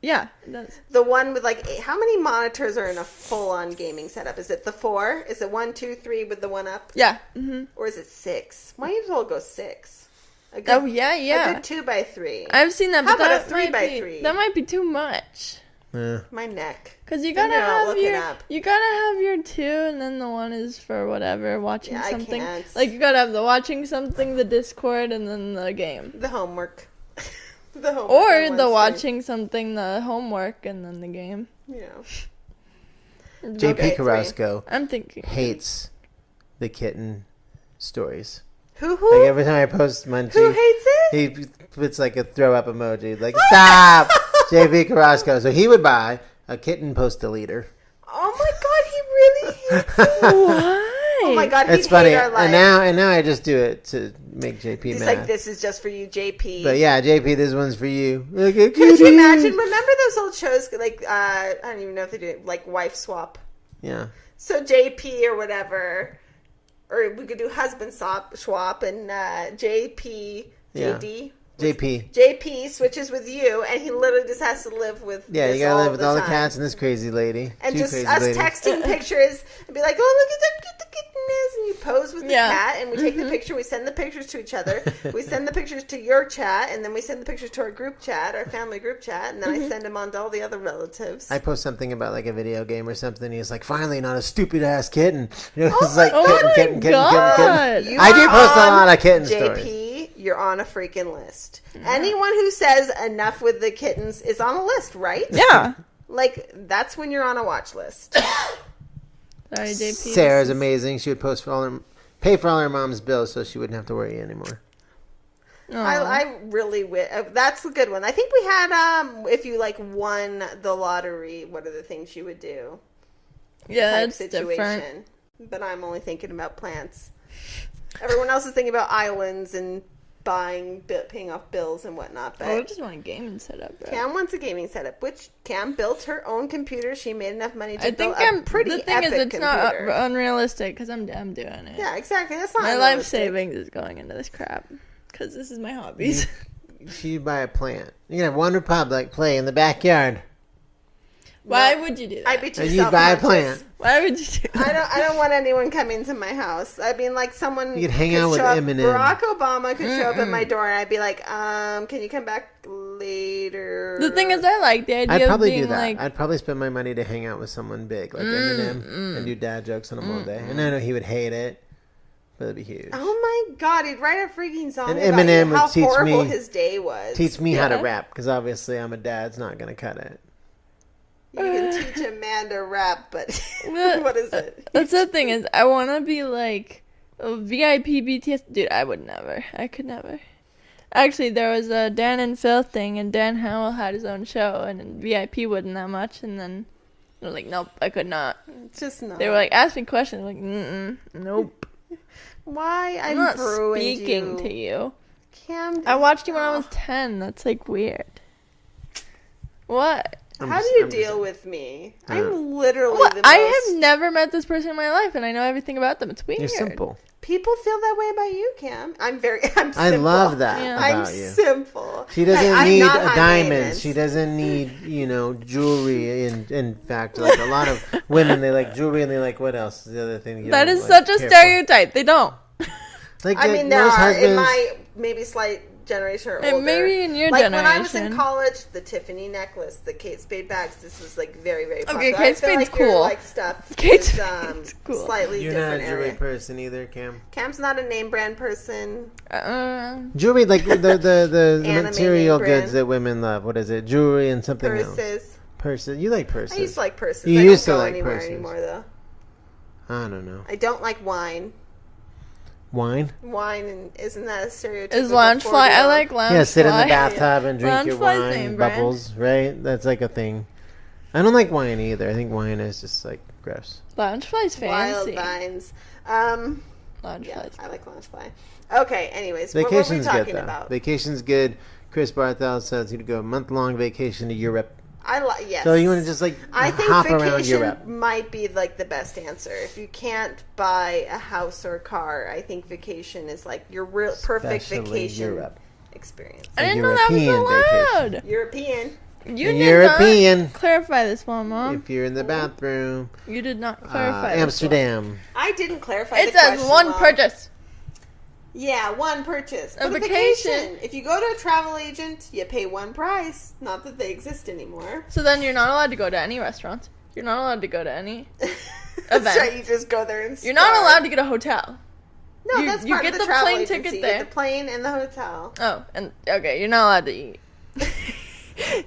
Yeah, it does. The one with like how many monitors are in a full-on gaming setup? Is it the 4? Is it 1, 2, 3 with the one up? Yeah. Mm-hmm. Or is it 6? Might as well go 6. A good, Oh yeah, yeah. A good 2x3. I've seen that, How but about that a might 3x3? be that might be too much. Yeah. My neck. Cause you Then gotta you're not have looking your up. you gotta have your 2, and then the one is for whatever watching Yeah, I something. can't. Like you gotta have the watching something, the Discord, and then the game. The homework. The homework. Or on the one watching something, the homework, and then the game. screen. Yeah. JP Okay, Carrasco I'm thinking. hates the kitten stories. Who? Like every time I post Munchie, Who hates it? he puts like a throw up emoji. Like, stop! JP Carrasco. So he would buy a kitten post deleter. Oh my god, he really hates it. Why? Oh my god, That's he'd funny. hate our life. And now I just do it to make JP He's mad. like, this is just for you, JP. But yeah, JP, this one's for you. Look at Could you kitty. imagine? Remember those old shows like I don't even know if they do it, like Wife Swap. Yeah. So JP or whatever, or we could do husband swap and JP Yeah. JD. JP. JP switches with you, and he literally just has to live with. Yeah, this you gotta live all with the all the time. cats and this crazy lady. And Two just crazy us ladies. texting pictures and be like, "Oh, look at how cute the kitten is," and you pose with the Yeah. cat, and we take the picture. We send the pictures to each other. We send the pictures to your chat, and then we send the pictures to our group chat, our family group chat, and then I send them on to all the other relatives. I post something about like a video game or something. He's like, finally, not a stupid ass kitten. You know, Oh it's like my kitten. God. You I do are post a on lot of kitten stories. JP, you're on a freaking list. Anyone who says enough with the kittens is on a list, right? Yeah. Like, that's when you're on a watch list. Sorry, JP. Sarah's amazing. She would pay for all her mom's bills so she wouldn't have to worry anymore. I really wish. That's a good one. I think we had, if you, like, won the lottery, what are the things you would do? Yeah, Type that's different. But I'm only thinking about plants. Everyone else is thinking about islands and paying off bills and whatnot. But I just want a gaming setup, bro. Cam wants a gaming setup, which Cam built her own computer. She made enough money to I build think a pretty the thing epic is, it's not computer. unrealistic because I'm doing it. Yeah, exactly. That's not My life unrealistic. savings is going into this crap because this is my hobbies. She'd buy a plant. You can have One Republic play in the backyard. Why would you do that? I'd be too And you'd buy a self-conscious. plant. Why would you do that? I don't want anyone coming to my house. I mean, like someone You could hang out with show up- Eminem. Barack Obama could show up at my door, and I'd be like, can you come back later? The thing is, I like the idea I'd of probably being do that. like, I'd probably spend my money to hang out with someone big, like Eminem, and do dad jokes on him all day. And I know he would hate it, but it'd be huge. Oh my god, he'd write a freaking song And about Eminem you, would how teach horrible me- his day was. Teach me how to Yeah. rap, because obviously I'm a dad. It's not going to cut it. You can teach a man to rap, but Well, what is it? that's the thing is, I want to be like a VIP BTS. Dude, I would never. I could never. Actually, there was a Dan and Phil thing, and Dan Howell had his own show, and VIP wasn't that much, and then they're like, nope, I could not. It's just not. They were like, ask me questions, I'm like, nope. Why? I'm not ruined speaking you. to you. Cam, I watched you when I was 10. That's like weird. What? How do you deal with me? I'm literally What? the most... I have never met this person in my life, and I know everything about them. It's weird. You're simple. People feel that way about you, Cam. I'm simple. I love that Yeah. about I'm you. simple. She doesn't I'm need not high diamonds. maintenance. She doesn't need, jewelry. In fact, like a lot of women, they like jewelry and they like, what else? The other thing. You That don't, is like, such a care for. stereotype. They don't. Like, I mean, there most are in husbands- my maybe slight generation or Hey, older. maybe in your like generation. when I was in college, the Tiffany necklace, the Kate Spade bags. This was like very, very popular. Kate I feel Spade's like your, cool. like stuff Kate is Spade's cool. slightly You're not a different jewelry area. person either, Cam. Cam's not a name brand person. Jewelry, like the Anime material name brand. goods that women love. What is it? Jewelry and something else. Purses. Purses. You like purses. I used to like purses. You I used don't to go like anywhere purses. anymore though. I don't know. I don't like wine. Wine? Wine, and isn't that a stereotypical? Is loungefly? I 40-year-old? like loungefly. Yeah, sit in the bathtub and drink your Loungefly's wine, name brand. bubbles, right? That's like a thing. I don't like wine either. I think wine is just like gross. Loungefly's fancy. Wild vines. Loungefly's Yeah, I cool. like Loungefly. Okay, anyways, what were we Vacation's talking good though. about? Vacation's good. Chris Barthel says he'd go a month-long vacation to Europe. Yes. So you want to just like I think hop around vacation Europe. might be like the best answer. If you can't buy a house or a car, I think vacation is like your real perfect Especially vacation Europe. experience. I didn't know that was allowed. European. You did European. not clarify this one, Mom. If you're in the bathroom, You did not clarify this Amsterdam. I didn't clarify. one. It the says question one well. purchase. Yeah, one purchase. A But vacation. If you go to a travel agent, you pay one price. Not that they exist anymore. So then you're not allowed to go to any restaurants. You're not allowed to go to any. That's Event. right. You just go there and You're not starve. allowed to get a hotel. No, you- that's you part get of the the travel plane agency. ticket You there. get the plane and the hotel. Oh, and okay, you're not allowed to eat.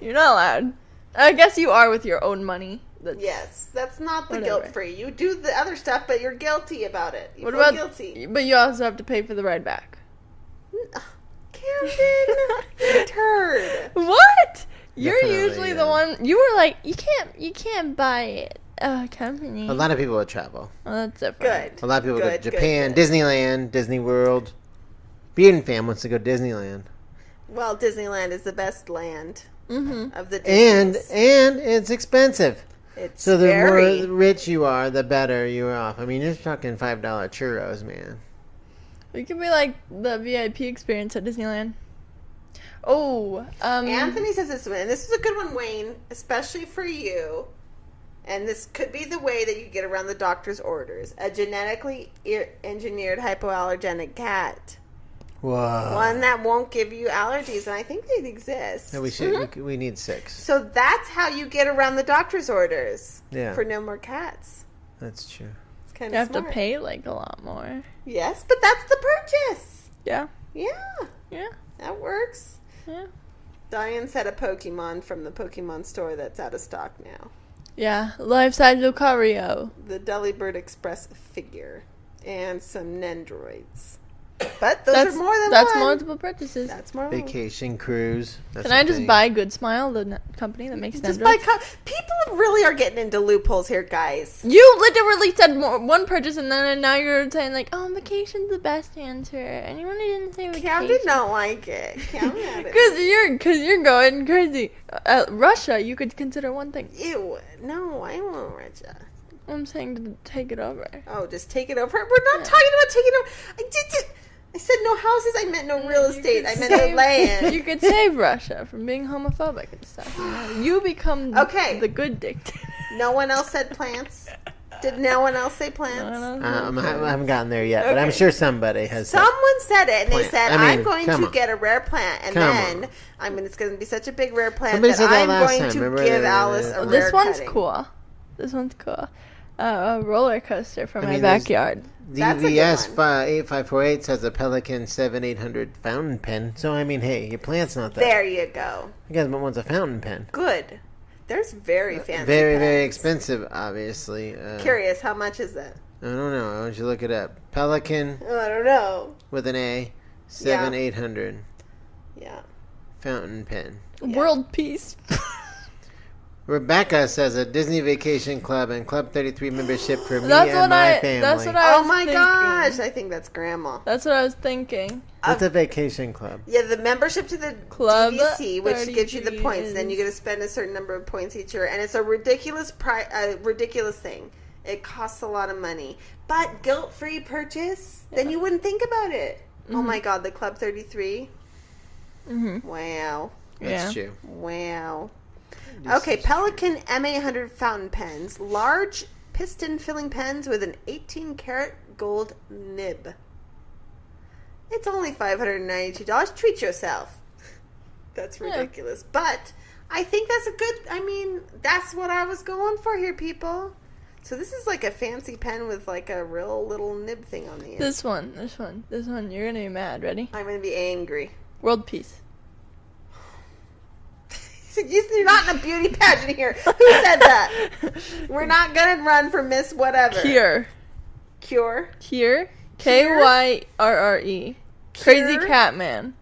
You're not allowed. I guess you are with your own money. That's, Yes, that's not the Whatever. guilt free. You do the other stuff, but you're guilty about it. You What feel about? guilty? But you also have to pay for the ride back. Camden, you turd. What? You're Definitely, usually the yeah. one. You were like, you can't buy a company. A lot of people would travel. Oh, that's different. Good. A lot of people go to Good, good, Japan, good. Disneyland, Disney World. Bearden fam wants to go to Disneyland. Well, Disneyland is the best land Mm-hmm. of the And Disneys. it's expensive. It's So the very. more rich you are, the better you're off. I mean, you're talking $5 churros, man. It could be like the VIP experience at Disneyland. Oh, Anthony says this one, and this is a good one, Wayne, especially for you. And this could be the way that you get around the doctor's orders. A genetically engineered hypoallergenic cat. Whoa. One that won't give you allergies, and I think they exist. Yeah, we should. We need 6. So that's how you get around the doctor's orders. Yeah. For no more cats. That's true. It's kind you of have smart. to pay like a lot more. Yes, but that's the purchase. Yeah, Yeah, yeah, that works. yeah. Diane said a Pokemon from the Pokemon store that's out of stock now. Yeah, life-size Lucario. The Delibird Express figure and some Nendroids. But those That's are more than that's one. multiple purchases. That's more than one. Vacation cruise. That's Can I a just thing. buy Good Smile, the company that makes Just Nendroids? buy people really are getting into loopholes here, guys. You literally said one purchase, and then now you're saying like, "Oh, vacation's the best answer." Anyone who didn't say vacation? Cam did not like it. Cam had it. Cause you're going crazy. Russia, you could consider one thing. Ew. No, I won't, Regina. I'm saying to take it over. Oh, just take it over. We're not talking about taking over. I said no houses. I meant no real estate. I meant no land. You could save Russia from being homophobic and stuff. You become Okay. the good dictator. No one else said plants. Did no one else say plants? I haven't gotten there yet, but I'm Okay. sure somebody has. said- Someone said it, and they Plant. said, I mean, "I'm going come to on. get a rare plant, and Come then on. it's going to be such a big rare plant Somebody that said that I'm last going time. to Remember give that- Alice a rare This one's cutting." cool. This one's cool. A roller coaster from my mean, there's- backyard. That's a good DVS one. 8548 says a Pelican 7800 fountain pen. So I mean, hey, your plant's not that. There you go. You guys wants a fountain pen. Good. There's very fancy. Very very pens. expensive, obviously. Curious, how much is that? I don't know. Why don't you look it up? Pelican Oh, I don't know. with an A, 7800 Yeah. fountain pen. Yeah. World peace. Rebecca says a Disney Vacation Club and Club 33 membership for me That's and what my I- family. that's what I- Oh was my thinking. gosh! I think that's grandma. That's what I was thinking. What's a vacation club? Yeah, the membership to the Club DVC, which gives you the 33 points. Then you get to spend a certain number of points each year, and it's a ridiculous ridiculous thing. It costs a lot of money, but guilt-free purchase. Then you wouldn't think about it. Oh my God, the Club 33. Mm-hmm. Wow, That's Yeah. true. wow. Okay, Pelican M800 fountain pens, large piston filling pens with an 18-karat gold nib. It's only $592. Treat yourself. That's Yeah. ridiculous. But I think that's a good, that's what I was going for here, people. So this is like a fancy pen with like a real little nib thing on the end. This one. You're gonna be mad. Ready? I'm going to be angry. World peace. You're not in a beauty pageant here. Who said that? We're not going to run for Miss whatever. Cure. Cure? Cure. Kyrre. Crazy Cure? Cat Man.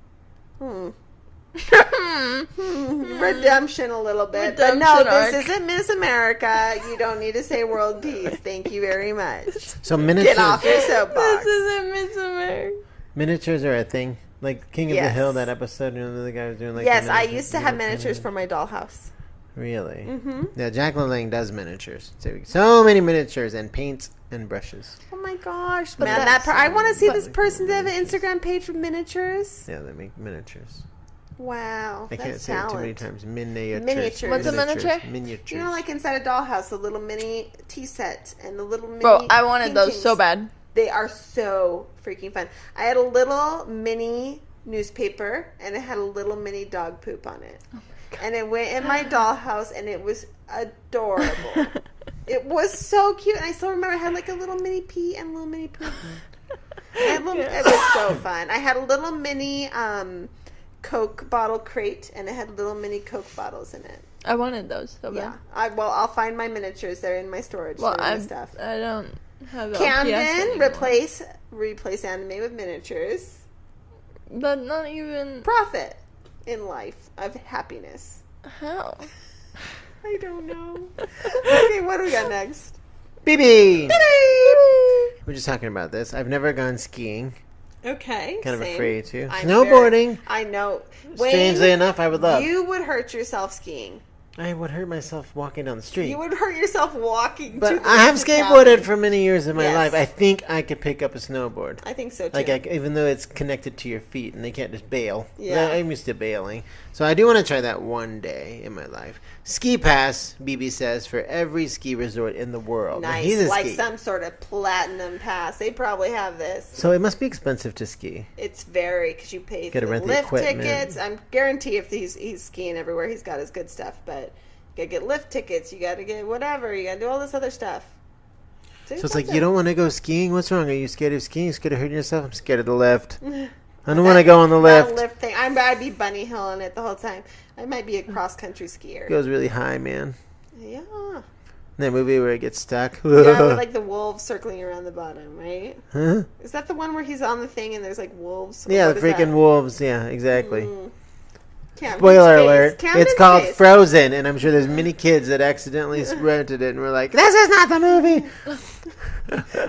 Redemption a little bit. But no, this isn't Miss America. You don't need to say world peace. Thank you very much. So miniatures. Get off your soapbox. This isn't Miss America. Miniatures are a thing. Like King of the Yes. Hill, that episode. You know, the guy was doing like. Yes, the I miniatures, used to have miniatures for my dollhouse. Really? Mm-hmm. Yeah, Jacqueline Lang does miniatures. So many miniatures and paints and brushes. Oh my gosh, But man! that's- I want to see but- this person have an Instagram page with miniatures. Yeah, they make miniatures. Wow, I can't that's say it too many talent. times. Miniatures. Miniatures. What's a miniature? Miniatures. You know, like inside a dollhouse, the little mini tea set and the little mini. Bro, I wanted those paintings. so bad. They are so freaking fun. I had a little mini newspaper, and it had a little mini dog poop on it. And it went in my dollhouse, and it was adorable. It was so cute, and I still remember I had like a little mini pee and a little mini poop. It was so fun. I had a little mini Coke bottle crate, and it had little mini Coke bottles in it. I wanted those so bad. Yeah. I'll find my miniatures. They're in my storage. Well, They're in my stuff. I don't have LPS Camden, anymore. replace anime with miniatures. But not even... Profit in life of happiness. How? I don't know. Okay, what do we got next? BB! We're just talking about this. I've never gone skiing. Okay. Kind of same. afraid to. I'm Snowboarding. I know. Strangely enough, I would love. You would hurt yourself skiing. I would hurt myself walking down the street. You would hurt yourself walking. But to I have the skateboarded cabin. for many years in my Yes. life. I think I could pick up a snowboard. I think so too. Like, even though it's connected to your feet and they can't just bail. Yeah. I'm used to bailing. So I do want to try that one day in my life. Ski pass, BB says, for every ski resort in the world. Now, Nice, he's a like ski. some sort of platinum pass. They probably have this. So it must be expensive to ski. It's very, because you pay for Gotta the rent the lift equipment. tickets. I'm guarantee if he's skiing everywhere, he's got his good stuff. But you gotta get lift tickets. You gotta get whatever. You gotta do all this other stuff. So it's like, you don't want to go skiing? What's wrong? Are you scared of skiing? You scared of hurting yourself? I'm scared of the lift. I don't want to go on the That lift. lift thing. I'd be bunny hilling it the whole time. I might be a cross country skier. It goes really high, man. Yeah. That movie where it gets stuck. Yeah, with like the wolves circling around the bottom, right? Huh? Is that the one where he's on the thing and there's like wolves? Yeah, What the is freaking that? wolves. Yeah, exactly. Camden's Spoiler face. alert. Camden's It's called face. Frozen, and I'm sure there's many kids that accidentally rented it and were like, this is not the movie.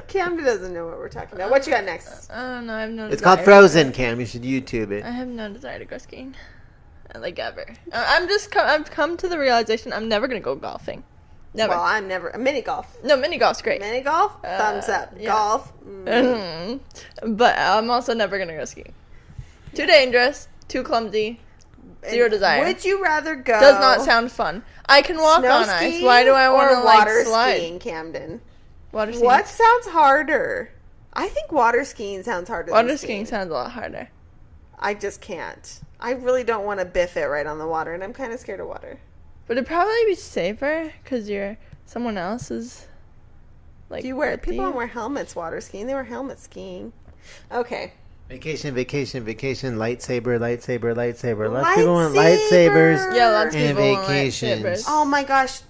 Camden doesn't know what we're talking about. What you got next? I don't know. I have no It's desire. called Frozen, Cam. You should YouTube it. I have no desire to go skiing. Like, ever. I've come to the realization I'm never going to go golfing. Never. Well, I'm never mini golf. No, mini golf's great. Mini golf, thumbs up. yeah. Golf, But I'm also never going to go skiing. Too dangerous. Too clumsy. Zero desire. Would you rather go? Does not sound fun. I can walk snow on ice. skiing Why do I want or to like water slide? skiing, Camden? Water skiing. What sounds harder? I think water skiing sounds harder. Water than skiing sounds a lot harder. I just can't. I really don't want to biff it right on the water, and I'm kind of scared of water. But it'd probably be safer because you're someone else's. Like, Do you wear? with People you. don't wear helmets water skiing. They wear helmet skiing. Okay. Vacation, vacation, vacation, lightsaber, lightsaber, lightsaber. Lots of people want lightsabers Yeah, lots of and people want vacations. lightsabers. Oh my gosh.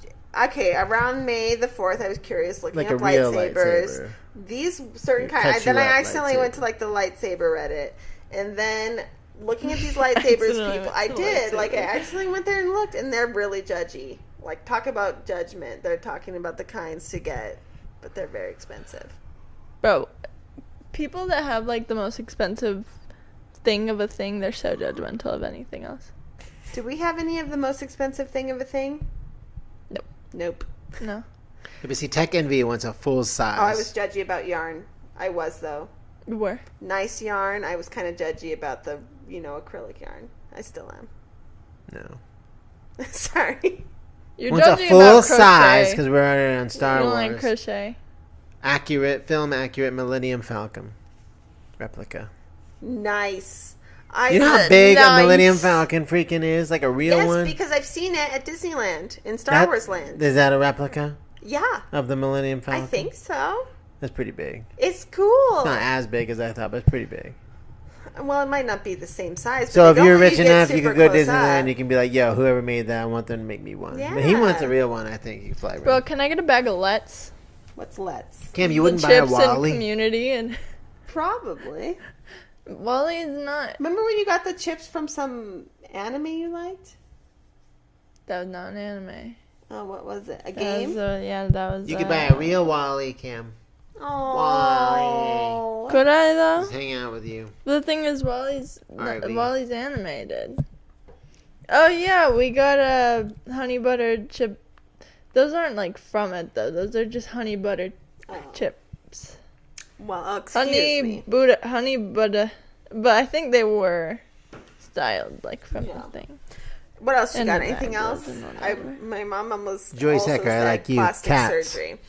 Okay, around May the 4th, I was curious looking Like up a real lightsabers. lightsaber. These certain It kinds. cuts Then you I up accidentally went to lightsaber. like the lightsaber Reddit. And then looking at these lightsabers Accidentally people, went I to did. Like I lightsaber. accidentally went there and looked, and they're really judgy. Like talk about judgment. They're talking about the kinds to get, but they're very expensive. Bro, people that have like the most expensive thing of a thing, they're so judgmental of anything else. Do we have any of the most expensive thing of a thing? Nope. Nope. No. Yeah, but see, Tech Envy wants a full size. Oh, I was judgy about yarn. I was though. Where? Nice yarn. I was kind of judgy about the, acrylic yarn. I still am. No. Sorry. You're Wants a judging full about size crochet. because we're already on Star You don't Wars. like crochet. Film accurate Millennium Falcon replica. Nice. You know how big Nice. a Millennium Falcon freaking is? Like a real Yes, one? because I've seen it at Disneyland in Star Wars Land. Is that a replica Yeah, of the Millennium Falcon? I think so. That's pretty big. It's cool. Not as big as I thought, but it's pretty big. Well, it might not be the same size. So but if they don't you're let rich you get enough, you super could go to close Disneyland. up. You can be like, yo, whoever made that, I want them to make me one. But he Yeah. wants a real one, I think. You fly Bro, around. can I get a bag of Let's? What's Let's? Cam, you The wouldn't buy a chips and Wally? Community and Probably. Wally's not. Remember when you got the chips from some anime you liked? That was not an anime. Oh, what was it? A That game? was, that was. You could buy a real Wally, Cam. Oh. Could I though? Just hang out with you. The thing is, Wally's Alright, animated. Oh yeah, we got a honey butter chip. Those aren't like from it though. Those are just honey butter chips. Well, excuse me. Honey butter. But I think they were styled like from the thing. What else you And got? the Anything bag else? was and whatever. My mom almost Joyce also Hecker, I said like you. plastic Cats. surgery.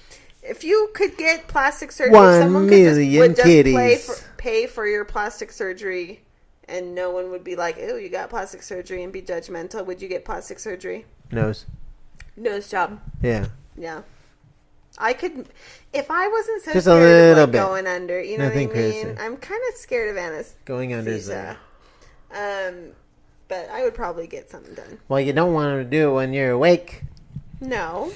If you could get plastic surgery, 1 if someone million would just kitties. pay for your plastic surgery, and no one would be like, "Oh, you got plastic surgery," and be judgmental, would you get plastic surgery? Nose. Nose job. Yeah. Yeah. I could, if I wasn't so Just a scared little of bit. going under, you know Nothing what I mean? crazy. I'm kind of scared of anesthesia. Going under is there. But I would probably get something done. Well, you don't want to do it when you're awake. No.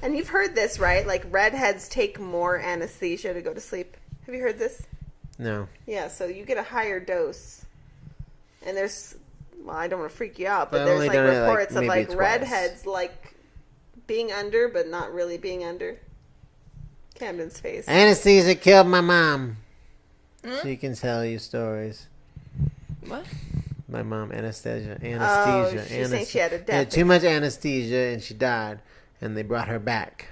And you've heard this, right? Like redheads take more anesthesia to go to sleep. Have you heard this? No. Yeah, so you get a higher dose. And there's, well, I don't want to freak you out, But but I've there's only like done it, like, reports of maybe like twice. redheads like being under, but not really being under. Camden's face. Anesthesia killed my mom. She can tell you stories. What? My mom, anesthesia. Oh, she's saying she had a Had death. too much anesthesia and she died. And they brought her back.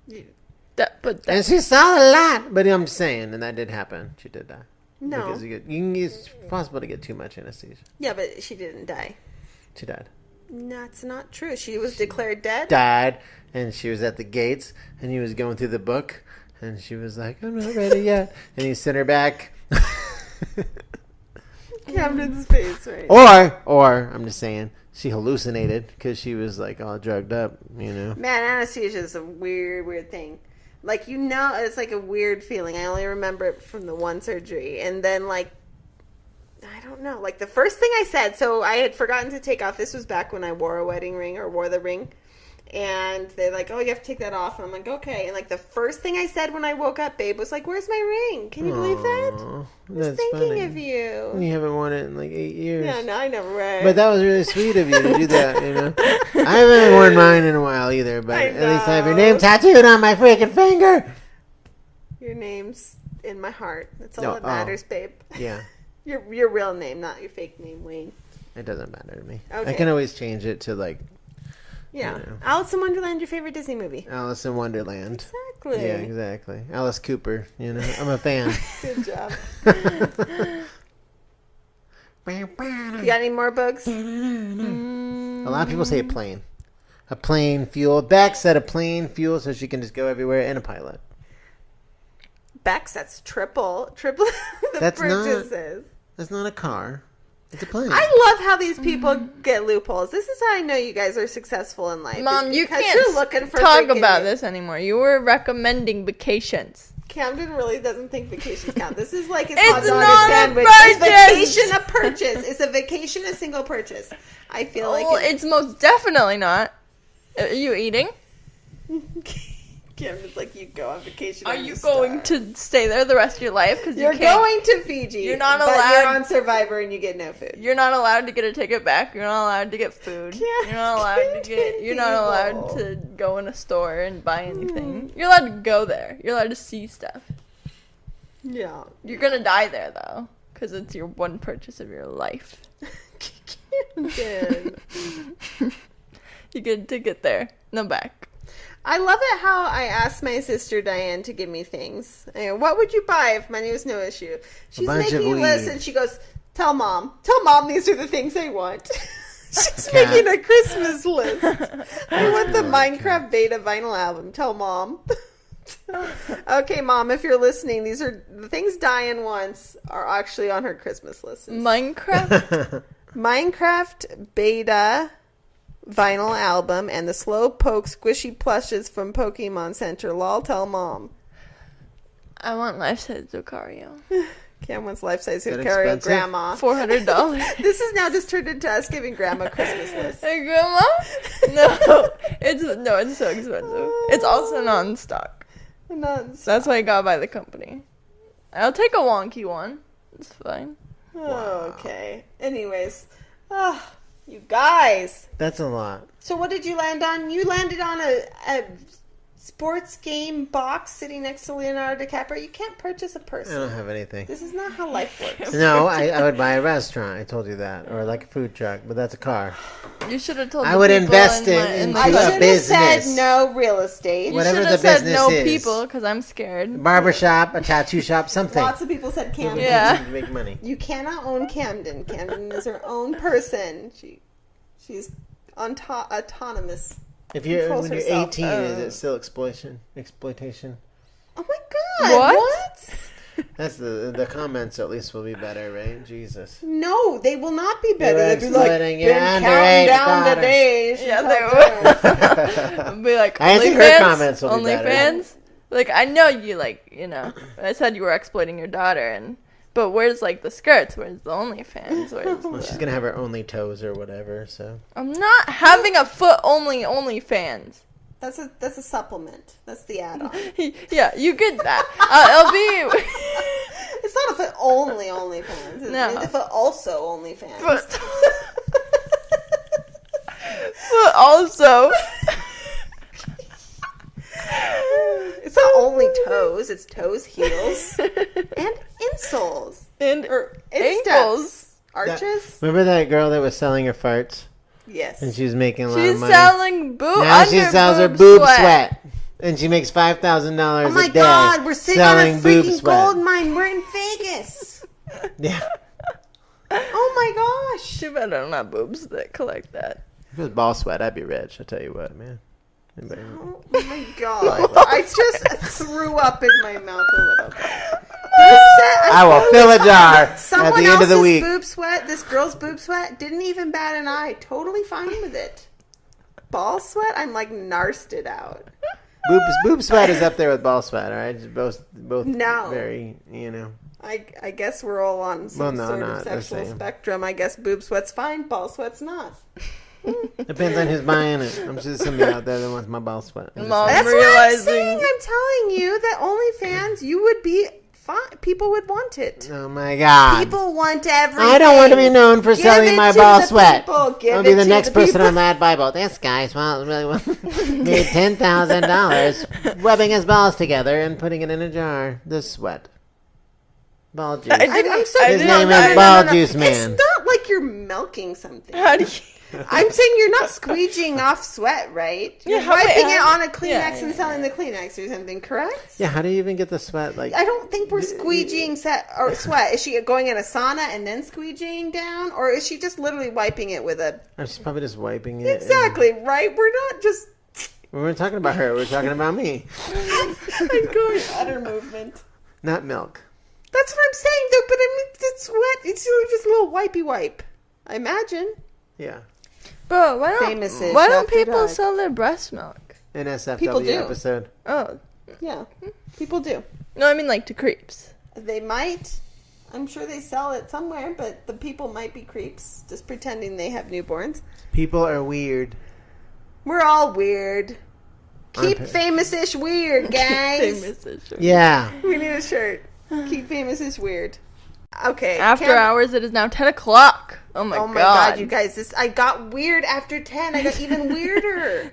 And she saw a lot. But I'm just saying, and that did happen. She did die. No. Because it's possible to get too much anesthesia. Yeah, but she didn't die. She died. That's not true. She was declared dead. Died. And she was at the gates. And he was going through the book. And she was like, I'm not ready yet. And he sent her back. Camden's face, right? Or, I'm just saying, she hallucinated because she was like all drugged up, you know. Man, anesthesia is a weird thing. Like, you know, it's like a weird feeling. I only remember it from the one surgery. And then, like, I don't know. Like, the first thing I said, so I had forgotten to take off. This was back when I wore a wedding ring or wore the ring. And they're like, oh, you have to take that off. And I'm like, okay. And, like, the first thing I said when I woke up, babe, was like, where's my ring? Can you believe that? I was thinking funny. of you. You haven't worn it in like 8 years. Yeah, no, I never wear it. But that was really sweet of you to do that, you know. I haven't worn mine in a while either, but I at least I have your know. name tattooed on my freaking finger. Your name's in my heart. That's all No, that matters, babe. Yeah, Your real name, not your fake name, Wayne. it doesn't matter to me. Okay. I can always change it to like Yeah. You know. Alice in Wonderland, your favorite Disney movie. Alice in Wonderland. Exactly. Yeah, exactly. Alice Cooper, you know. I'm a fan. Good job. You got any more bugs? A lot of people say a plane. A plane fuel. Bex said a plane fuel so she can just go everywhere and a pilot. Bex, that's triple the That's purchases. That's not a car. It's a plane. I love how these people get loopholes. This is how I know you guys are successful in life. Mom, It's you because can't you're looking for talk freaking- about this anymore. You were recommending vacations. Camden really doesn't think vacations count. This is like his It's hot dog not a sandwich. Is purchase! vacation a purchase? Is a vacation a single purchase? I feel like It's most definitely not. Are you eating? Camden's like, you go on vacation. Are and you starve. going to stay there the rest of your life? Because You're going to Fiji. You're not But allowed- you're on Survivor and you get no food. You're not allowed to get a ticket back. You're not allowed to get food. You're not allowed to get. You're not allowed to go in a store and buy anything. You're allowed to go there. You're allowed to see stuff. Yeah. You're gonna die there though, because it's your one purchase of your life. Camden. You get a ticket there, no back. I love it how I asked my sister Diane to give me things. I go, what would you buy if money was no issue? She's bunch making of a list weed. and she goes, tell mom these are the things I want. She's Okay. making a Christmas list. I want the Minecraft beta vinyl album. Tell mom. Okay, mom, if you're listening, these are the things Diane wants are actually on her Christmas list. Minecraft. Minecraft beta vinyl album and the slow poke squishy plushes from Pokemon Center. Lol, tell mom. I want life-size Lucario. Cam wants life-size That Lucario expensive? grandma. $400. This is now just turned into us giving grandma a Christmas list. Hey, Grandma? No, it's so expensive. It's also not in stock. Nuns. That's why I got by the company. I'll take a wonky one. It's fine. Oh, okay. Anyways. You guys. That's a lot. So what did you land on? You landed on a sports game box sitting next to Leonardo DiCaprio. You can't purchase a I person. don't have anything. This is not how life works. No, I would buy a restaurant. I told you that. Or like a food truck. But that's a car. You should have told I the would people invest in in I to a should have business. said no real estate. You Whatever should the have said business no is. people, because I'm scared. Barbershop, a tattoo shop, something. Lots of people said Camden. Yeah. To make money. You cannot own Camden. Camden is her own person. She's autonomous. If you're Controls when you're herself. 18, is it still exploitation? Oh my god! What? That's the comments at least will be better, right? Jesus. No, they will not be better. You're They'll be like, exploiting your been counting underage down the daughter. days. Yeah, She's they out will. there. I'll be like, I think her OnlyFans? comments will be better. OnlyFans? Like, I know you, like, I said you were exploiting your daughter, but where's, like, the skirts? Where's the OnlyFans? Where's Well, she's gonna have her only toes or whatever. So I'm not having a foot-only OnlyFans. That's a supplement. That's the add-on. Yeah, you get that. It'll be... It's not a foot only OnlyFans. It's No. a foot also OnlyFans. Foot also. It's not only toes. It's toes, heels, and insoles. And Or ankles. insteps. Arches? remember that girl that was selling her farts Yes. and she was making a lot of She's money. selling Now she sells her boob sweat. And she makes $5,000 Oh my a day. god, we're sitting on a selling boob freaking sweat. gold mine. We're in Vegas. Yeah. Oh my gosh. Too bad I don't have boobs that collect that. If it was ball sweat, I'd be rich. I tell you what, man. Anybody- Oh my god. I just threw up in my mouth a little bit. I will fill a jar Someone at the end of the else's week. boob sweat, this girl's boob sweat, didn't even bat an eye. Totally fine with it. Ball sweat, I'm like narsed it out. Boob sweat is up there with ball sweat, all right? Just both No. very, I guess we're all on some Well, no, sort not of the sexual same. spectrum. I guess boob sweat's fine, ball sweat's not. Depends on who's buying it. I'm sure there's somebody out there that wants my ball sweat. I'm just Mom. saying. That's what I'm realizing- saying. I'm telling you that OnlyFans, you would be fine. People would want it. Oh my god. People want everything. I don't want to be known for Give selling it my to ball the sweat. people. Give I'll be it the to next the person people. on that Bible. This guy's made $10,000 rubbing his balls together and putting it in a jar. The sweat. Ball juice. I I'm so I His didn't name know is that. Ball Juice Man. It's not like you're milking something. How do you... I'm saying you're not squeegeeing off sweat, right? You're Yeah, how- wiping wait, it how- on a Kleenex yeah, and selling the Kleenex or something, correct? Yeah, how do you even get the sweat? Like, I don't think we're squeegeeing sweat. Is she going in a sauna and then squeegeeing down? Or is she just literally wiping it with a... she's probably just wiping it. Exactly, right? We're not just... We weren't talking about her. We were talking about me. I'm going utter movement. Not milk. That's what I'm saying, though. But I mean, it's sweat. It's really just a little wipey wipe. I imagine. Yeah. Bro, why Famous-ish don't after people dark. sell their breast milk? An People SFW do. episode. Oh. Yeah, people do. No, I mean like to creeps. They might. I'm sure they sell it somewhere, but the people might be creeps, just pretending they have newborns. People are weird. We're all weird. Keep Armpit. famous-ish weird, guys. Famous issue. Yeah. We need a shirt. Keep famous-ish weird. Okay. After hours, it is now 10 o'clock. Oh my god. You guys! I got weird after 10. I got even weirder.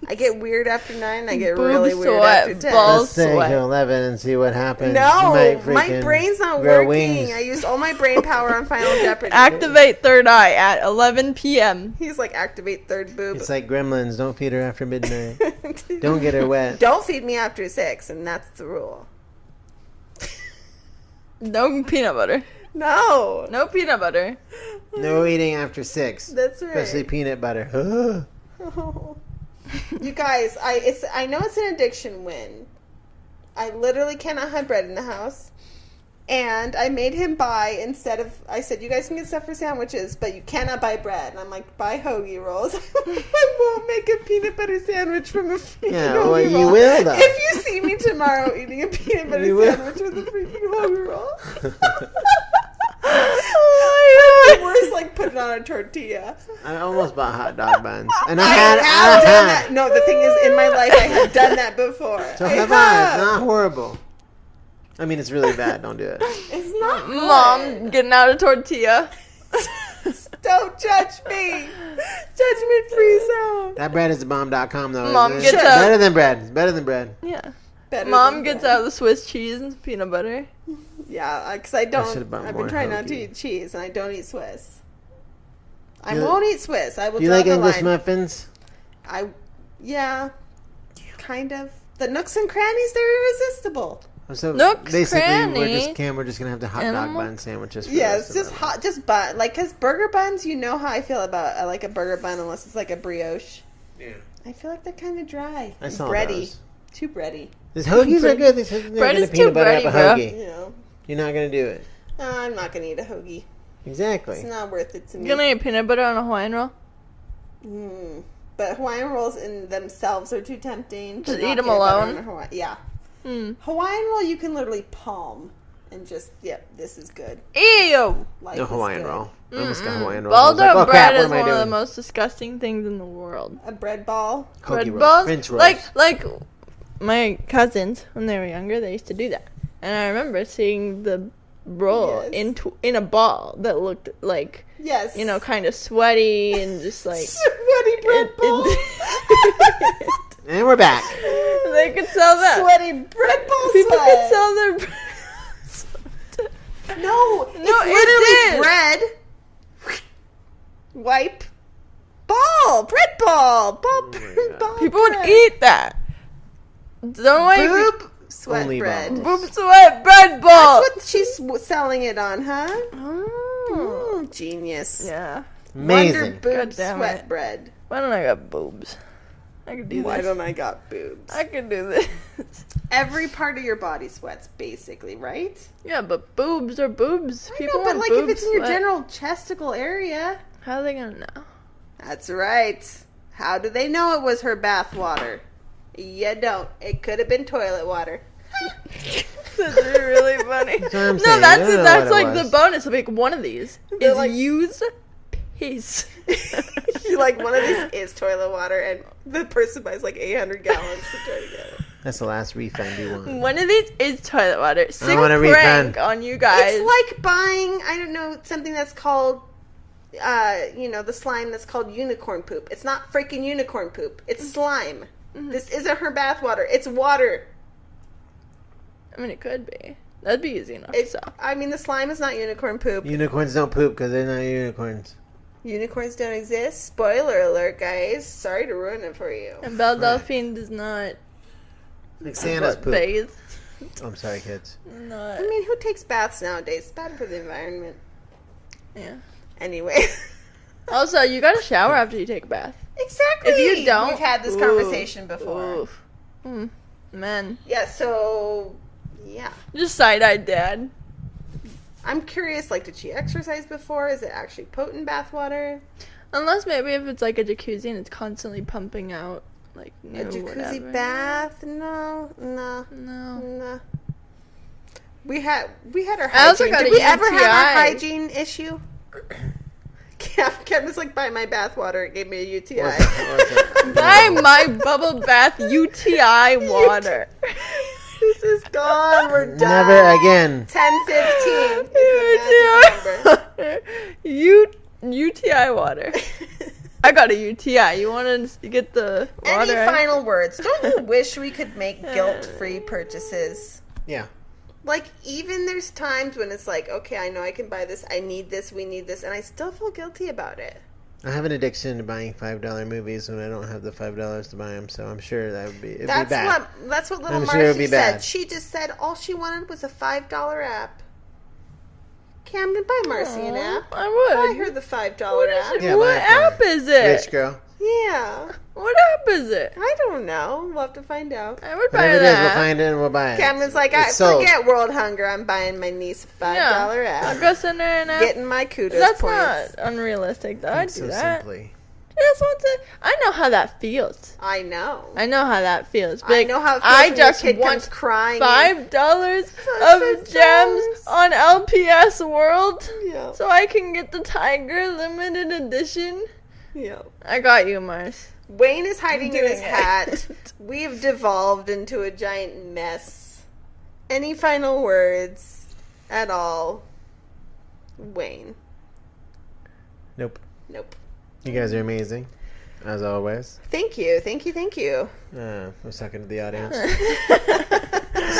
I get weird after 9. I get Boob really weird sweat, after 10. balls. Let's stay sweat. till 11 and see what happens. You No, might my freaking brain's not grow working. wings. I used all my brain power on Final Jeopardy. Activate third eye at 11 p.m. He's like, activate third boob. It's like gremlins. Don't feed her after midnight. Don't get her wet. Don't feed me after 6, and that's the rule. No peanut butter. No. No peanut butter. No eating after 6. That's right. Especially peanut butter. You guys, I know it's an addiction win. I literally cannot have bread in the house. And I made him buy, instead of, I said, you guys can get stuff for sandwiches, but you cannot buy bread. And I'm like, buy hoagie rolls. I won't make a peanut butter sandwich from a freaking Yeah, hoagie well, you roll. will, though. If you see me tomorrow eating a peanut butter You will. sandwich with a freaking hoagie roll. Oh, worse, like put it on a tortilla. I almost bought hot dog buns. And I I had have done that. No, the thing is, in my life, I have done that before. So I have I. It's not horrible. I mean, it's really bad. Don't do it. It's not good. Mom getting out a tortilla. Don't judge me. Judgment free zone. That bread is bomb.com though. Mom isn't it? gets up. Better than bread. It's better than bread. Yeah. Better Mom than gets bread. out the Swiss cheese and peanut butter. Yeah, because I don't. should've bought I've more been trying not to hoagie. eat cheese, and I don't eat Swiss. I You- won't eat Swiss. I will. Do you draw like the English line. muffins? Yeah, kind of. The nooks and crannies, they're irresistible. So Nooks, basically, cranny, we're just gonna have the hot dog animal. bun sandwiches. For Yeah, the it's rest of just our hot, just bun. Like, because burger buns, you know how I feel about. I like a burger bun unless it's like a brioche. life. I feel like they're kind of dry. I and saw bready. those. Too bready. These hoagies are good. They said they're Bread gonna is peanut too butter up bready, a bro. hoagie. You know, You're not gonna do it. I'm not gonna eat a hoagie. Exactly. It's not worth it to me. You gonna eat peanut butter on a Hawaiian roll? But Hawaiian rolls in themselves are too tempting. Just Not eat 'em peanut butter alone? on a Hawaiian. Yeah. Hmm. Hawaiian roll you can literally palm and just, yep, this is good. Ew! Life No is Hawaiian good. roll. I almost got Hawaiian roll. Baldo I was like, oh crap, bread what is am I one of the doing? most disgusting things in the world. A bread ball. Hoagie Bread rolls. balls, French rolls. like my cousins when they were younger, they used to do that, and I remember seeing the roll Yes. in a ball that looked like, Yes. you know, kind of sweaty and just like Sweaty bread it- ball. And we're back. they could sell that. Sweaty bread ball People sweat. could sell their. No, it's it literally bread. Wipe. Ball. Bread ball. Ball. Ball People would bread. eat that. Don't like Boob. Sweat Only bread. balls. boob sweat bread ball. That's what she's selling it on, huh? Oh. Genius. Yeah. Amazing. Wonder boob God damn sweat it. bread. Why don't I got boobs? I could do Why this. don't I got boobs? I could do this. Every part of your body sweats, basically, right? Yeah, but boobs are boobs. I People know, but want like if boob it's in your sweat. general chesticle area. How are they gonna know? That's right. How do they know it was her bath water? You don't. It could have been toilet water. That's really funny. That's what I'm No, saying. that's I don't know that's what it like the was. bonus. Like one of these They're is like- used piss. You're like, one of these is toilet water, and the person buys like 800 gallons to try to get it. That's the last refund you want. One of these is toilet water. Sick want a prank refund. on you guys. It's like buying, I don't know, something that's called, the slime that's called unicorn poop. It's not freaking unicorn poop. It's slime. This isn't her bath water. It's water. I mean, it could be. That'd be easy enough to It's, sell. I mean, the slime is not unicorn poop. Unicorns don't poop because they're not unicorns. Unicorns don't exist. Spoiler alert, guys. Sorry to ruin it for you. And Belle Delphine does not Like Santa's poop. bathe. I'm sorry, kids. Not. I mean, who takes baths nowadays? It's bad for the environment. Yeah. Anyway. Also, you gotta shower after you take a bath. Exactly. If you don't, We've had this ooh, conversation before. Oof. Man, Yeah, so, yeah. just side-eyed dad. I'm curious, like, did she exercise before? Is it actually potent bath water? Unless maybe if it's like a jacuzzi and it's constantly pumping out like new A jacuzzi whatever. bath? No. No. We had our I also hygiene. got Did a we ever have a UTI. hygiene issue? Kev was like, buy my bath water. It gave me a UTI. What's it? Buy my bubble bath UTI water. This is gone. We're done. Never again. 10:15 is the magic number. UTI water. I got a UTI. You want to get the Any water? final words? Don't you wish we could make guilt-free purchases? Yeah. Like, even there's times when it's like, okay, I know I can buy this, I need this, we need this, and I still feel guilty about it. I have an addiction to buying $5 movies when I don't have the $5 to buy them, so I'm sure that would be it'd That's be bad. that's what little I'm sure it'd Marcy be said. bad. She just said all she wanted was a $5 app. Camden, buy Marcy an Aw, app. I Buy would. her the $5 What is app. it? Yeah, What buy it for app is it? Rich girl. Yeah. What app is it? I don't know. We'll have to find out. I would buy Whatever it is, we'll that. find it and we'll buy it. Camden's like, I It's sold. forget World Hunger. I'm buying my niece a $5 Yeah. I'll app. go send her an app. Getting my kudos That's points. not unrealistic, though. I'd do so that. simply. Just want to. I know how that feels. I know. I know how that feels. I Like, know how it feels I when your just kid want comes crying. $5 of $5. gems on LPS World, Yeah. so I can get the Tiger limited edition. Yeah. I got you, Mars. Wayne is hiding in his Doing it. hat. We have devolved into a giant mess. Any final words at all, Wayne? Nope. Nope. You guys are amazing, as always. Thank you. Thank you. Thank you. I was talking to the audience.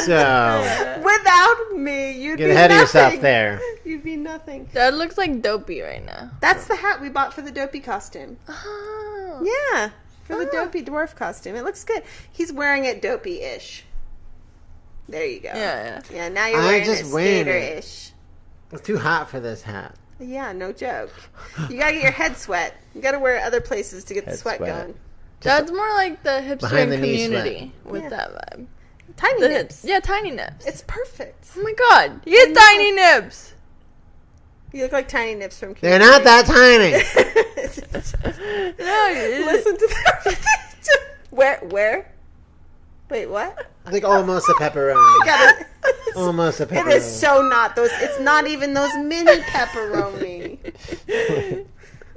So, Without me, you'd get be ahead of nothing. yourself there. You'd be nothing. Dad looks like Dopey right now. That's the hat we bought for the Dopey costume. Oh. Yeah, for the Dopey dwarf costume. It looks good. He's wearing it Dopey-ish. There you go. Yeah. Yeah, now you're I'm wearing just it wearing it. skater-ish. It's too hot for this hat. Yeah, no joke. You gotta get your head sweat. You gotta wear other places to get the Head sweat sweat. going. Dad's more like the hipster Behind in the knee Community with Yeah. that vibe. Tiny The nips. Yeah, tiny nips. It's perfect. Oh my god, he had tiny nips. You look like Tiny Nips from They're Community. not that tiny. No, Listen to that. Where? Wait, what? It's like almost a pepperoni. Got it. Almost a It pepperoni. is so not those. It's not even those mini pepperoni.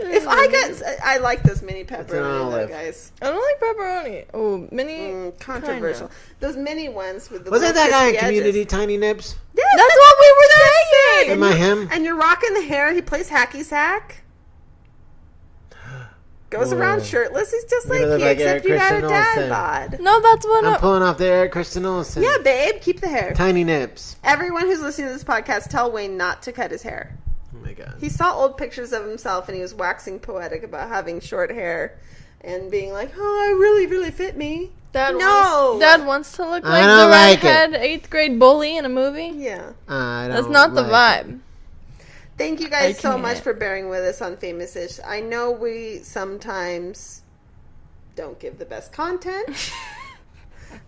If I like those mini an pepperoni, though, olive. guys. I don't like pepperoni. Oh, mini. Controversial. Kinda. Those mini ones with the Wasn't little that guy in crispy Community edges. Tiny Nips? Yeah, That's what we were saying. Am I him? And you're rocking the hair. He plays hacky sack. Goes Whoa. around shirtless. He's just You like look you, like except Eric you got a Christian dad Olsen. bod. No, that's what. I'm pulling off the Eric Kristen Olsen. Yeah, babe, keep the hair. Tiny Nips. Everyone who's listening to this podcast, tell Wayne not to cut his hair. Oh my god. He saw old pictures of himself and he was waxing poetic about having short hair and being like, "Oh, it really, really fit me." Dad No! wants to look I like don't the like it. redhead 8th grade bully in a movie. Yeah. I That's don't not the like it. vibe. Thank you guys I so can't. much for bearing with us on Famous-ish. I know we sometimes don't give the best content,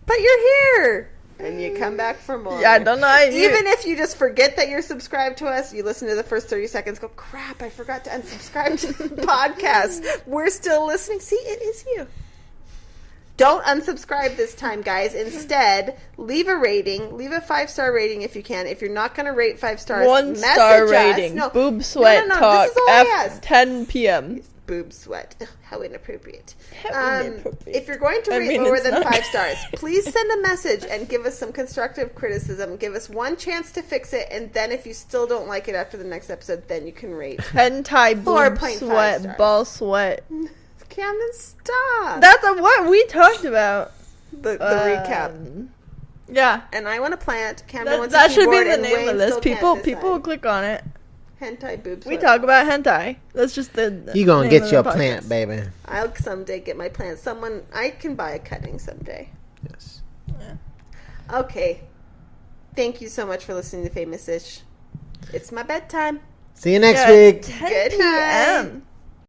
but you're here and you come back for more. Yeah, I don't know. Even if you just forget that you're subscribed to us, you listen to the first 30 seconds, go, crap, I forgot to unsubscribe to the podcast. We're still listening. See, it is you. Don't unsubscribe this time, guys. Instead, leave a rating. Leave a 5-star rating if you can. If you're not going to rate 5 stars, 1-star message us. rating. No, Boob sweat no, talk. This is all I ask. 10 p.m. Boob sweat. Ugh, how inappropriate. How inappropriate. If you're going to I rate mean, lower it's than not 5 stars, please send a message and give us some constructive criticism. Give us one chance to fix it, and then if you still don't like it after the next episode, then you can rate. Hentai boob 4.5 sweat, stars. ball sweat. Camden, stop. That's what we talked about. the recap. Yeah. And I want to plant. Camden wants That a should be keyboard, the and name Wayne of this. still can't People will decide. click on it. Hentai boob We sweat. talk about hentai. That's just the You gonna name get of your the plant, podcast. baby. I'll someday get my plant. I can buy a cutting someday. Yes. Okay. Thank you so much for listening to Famous-ish. It's my bedtime. See you next Yeah, week. it's 10 Good p.m. night.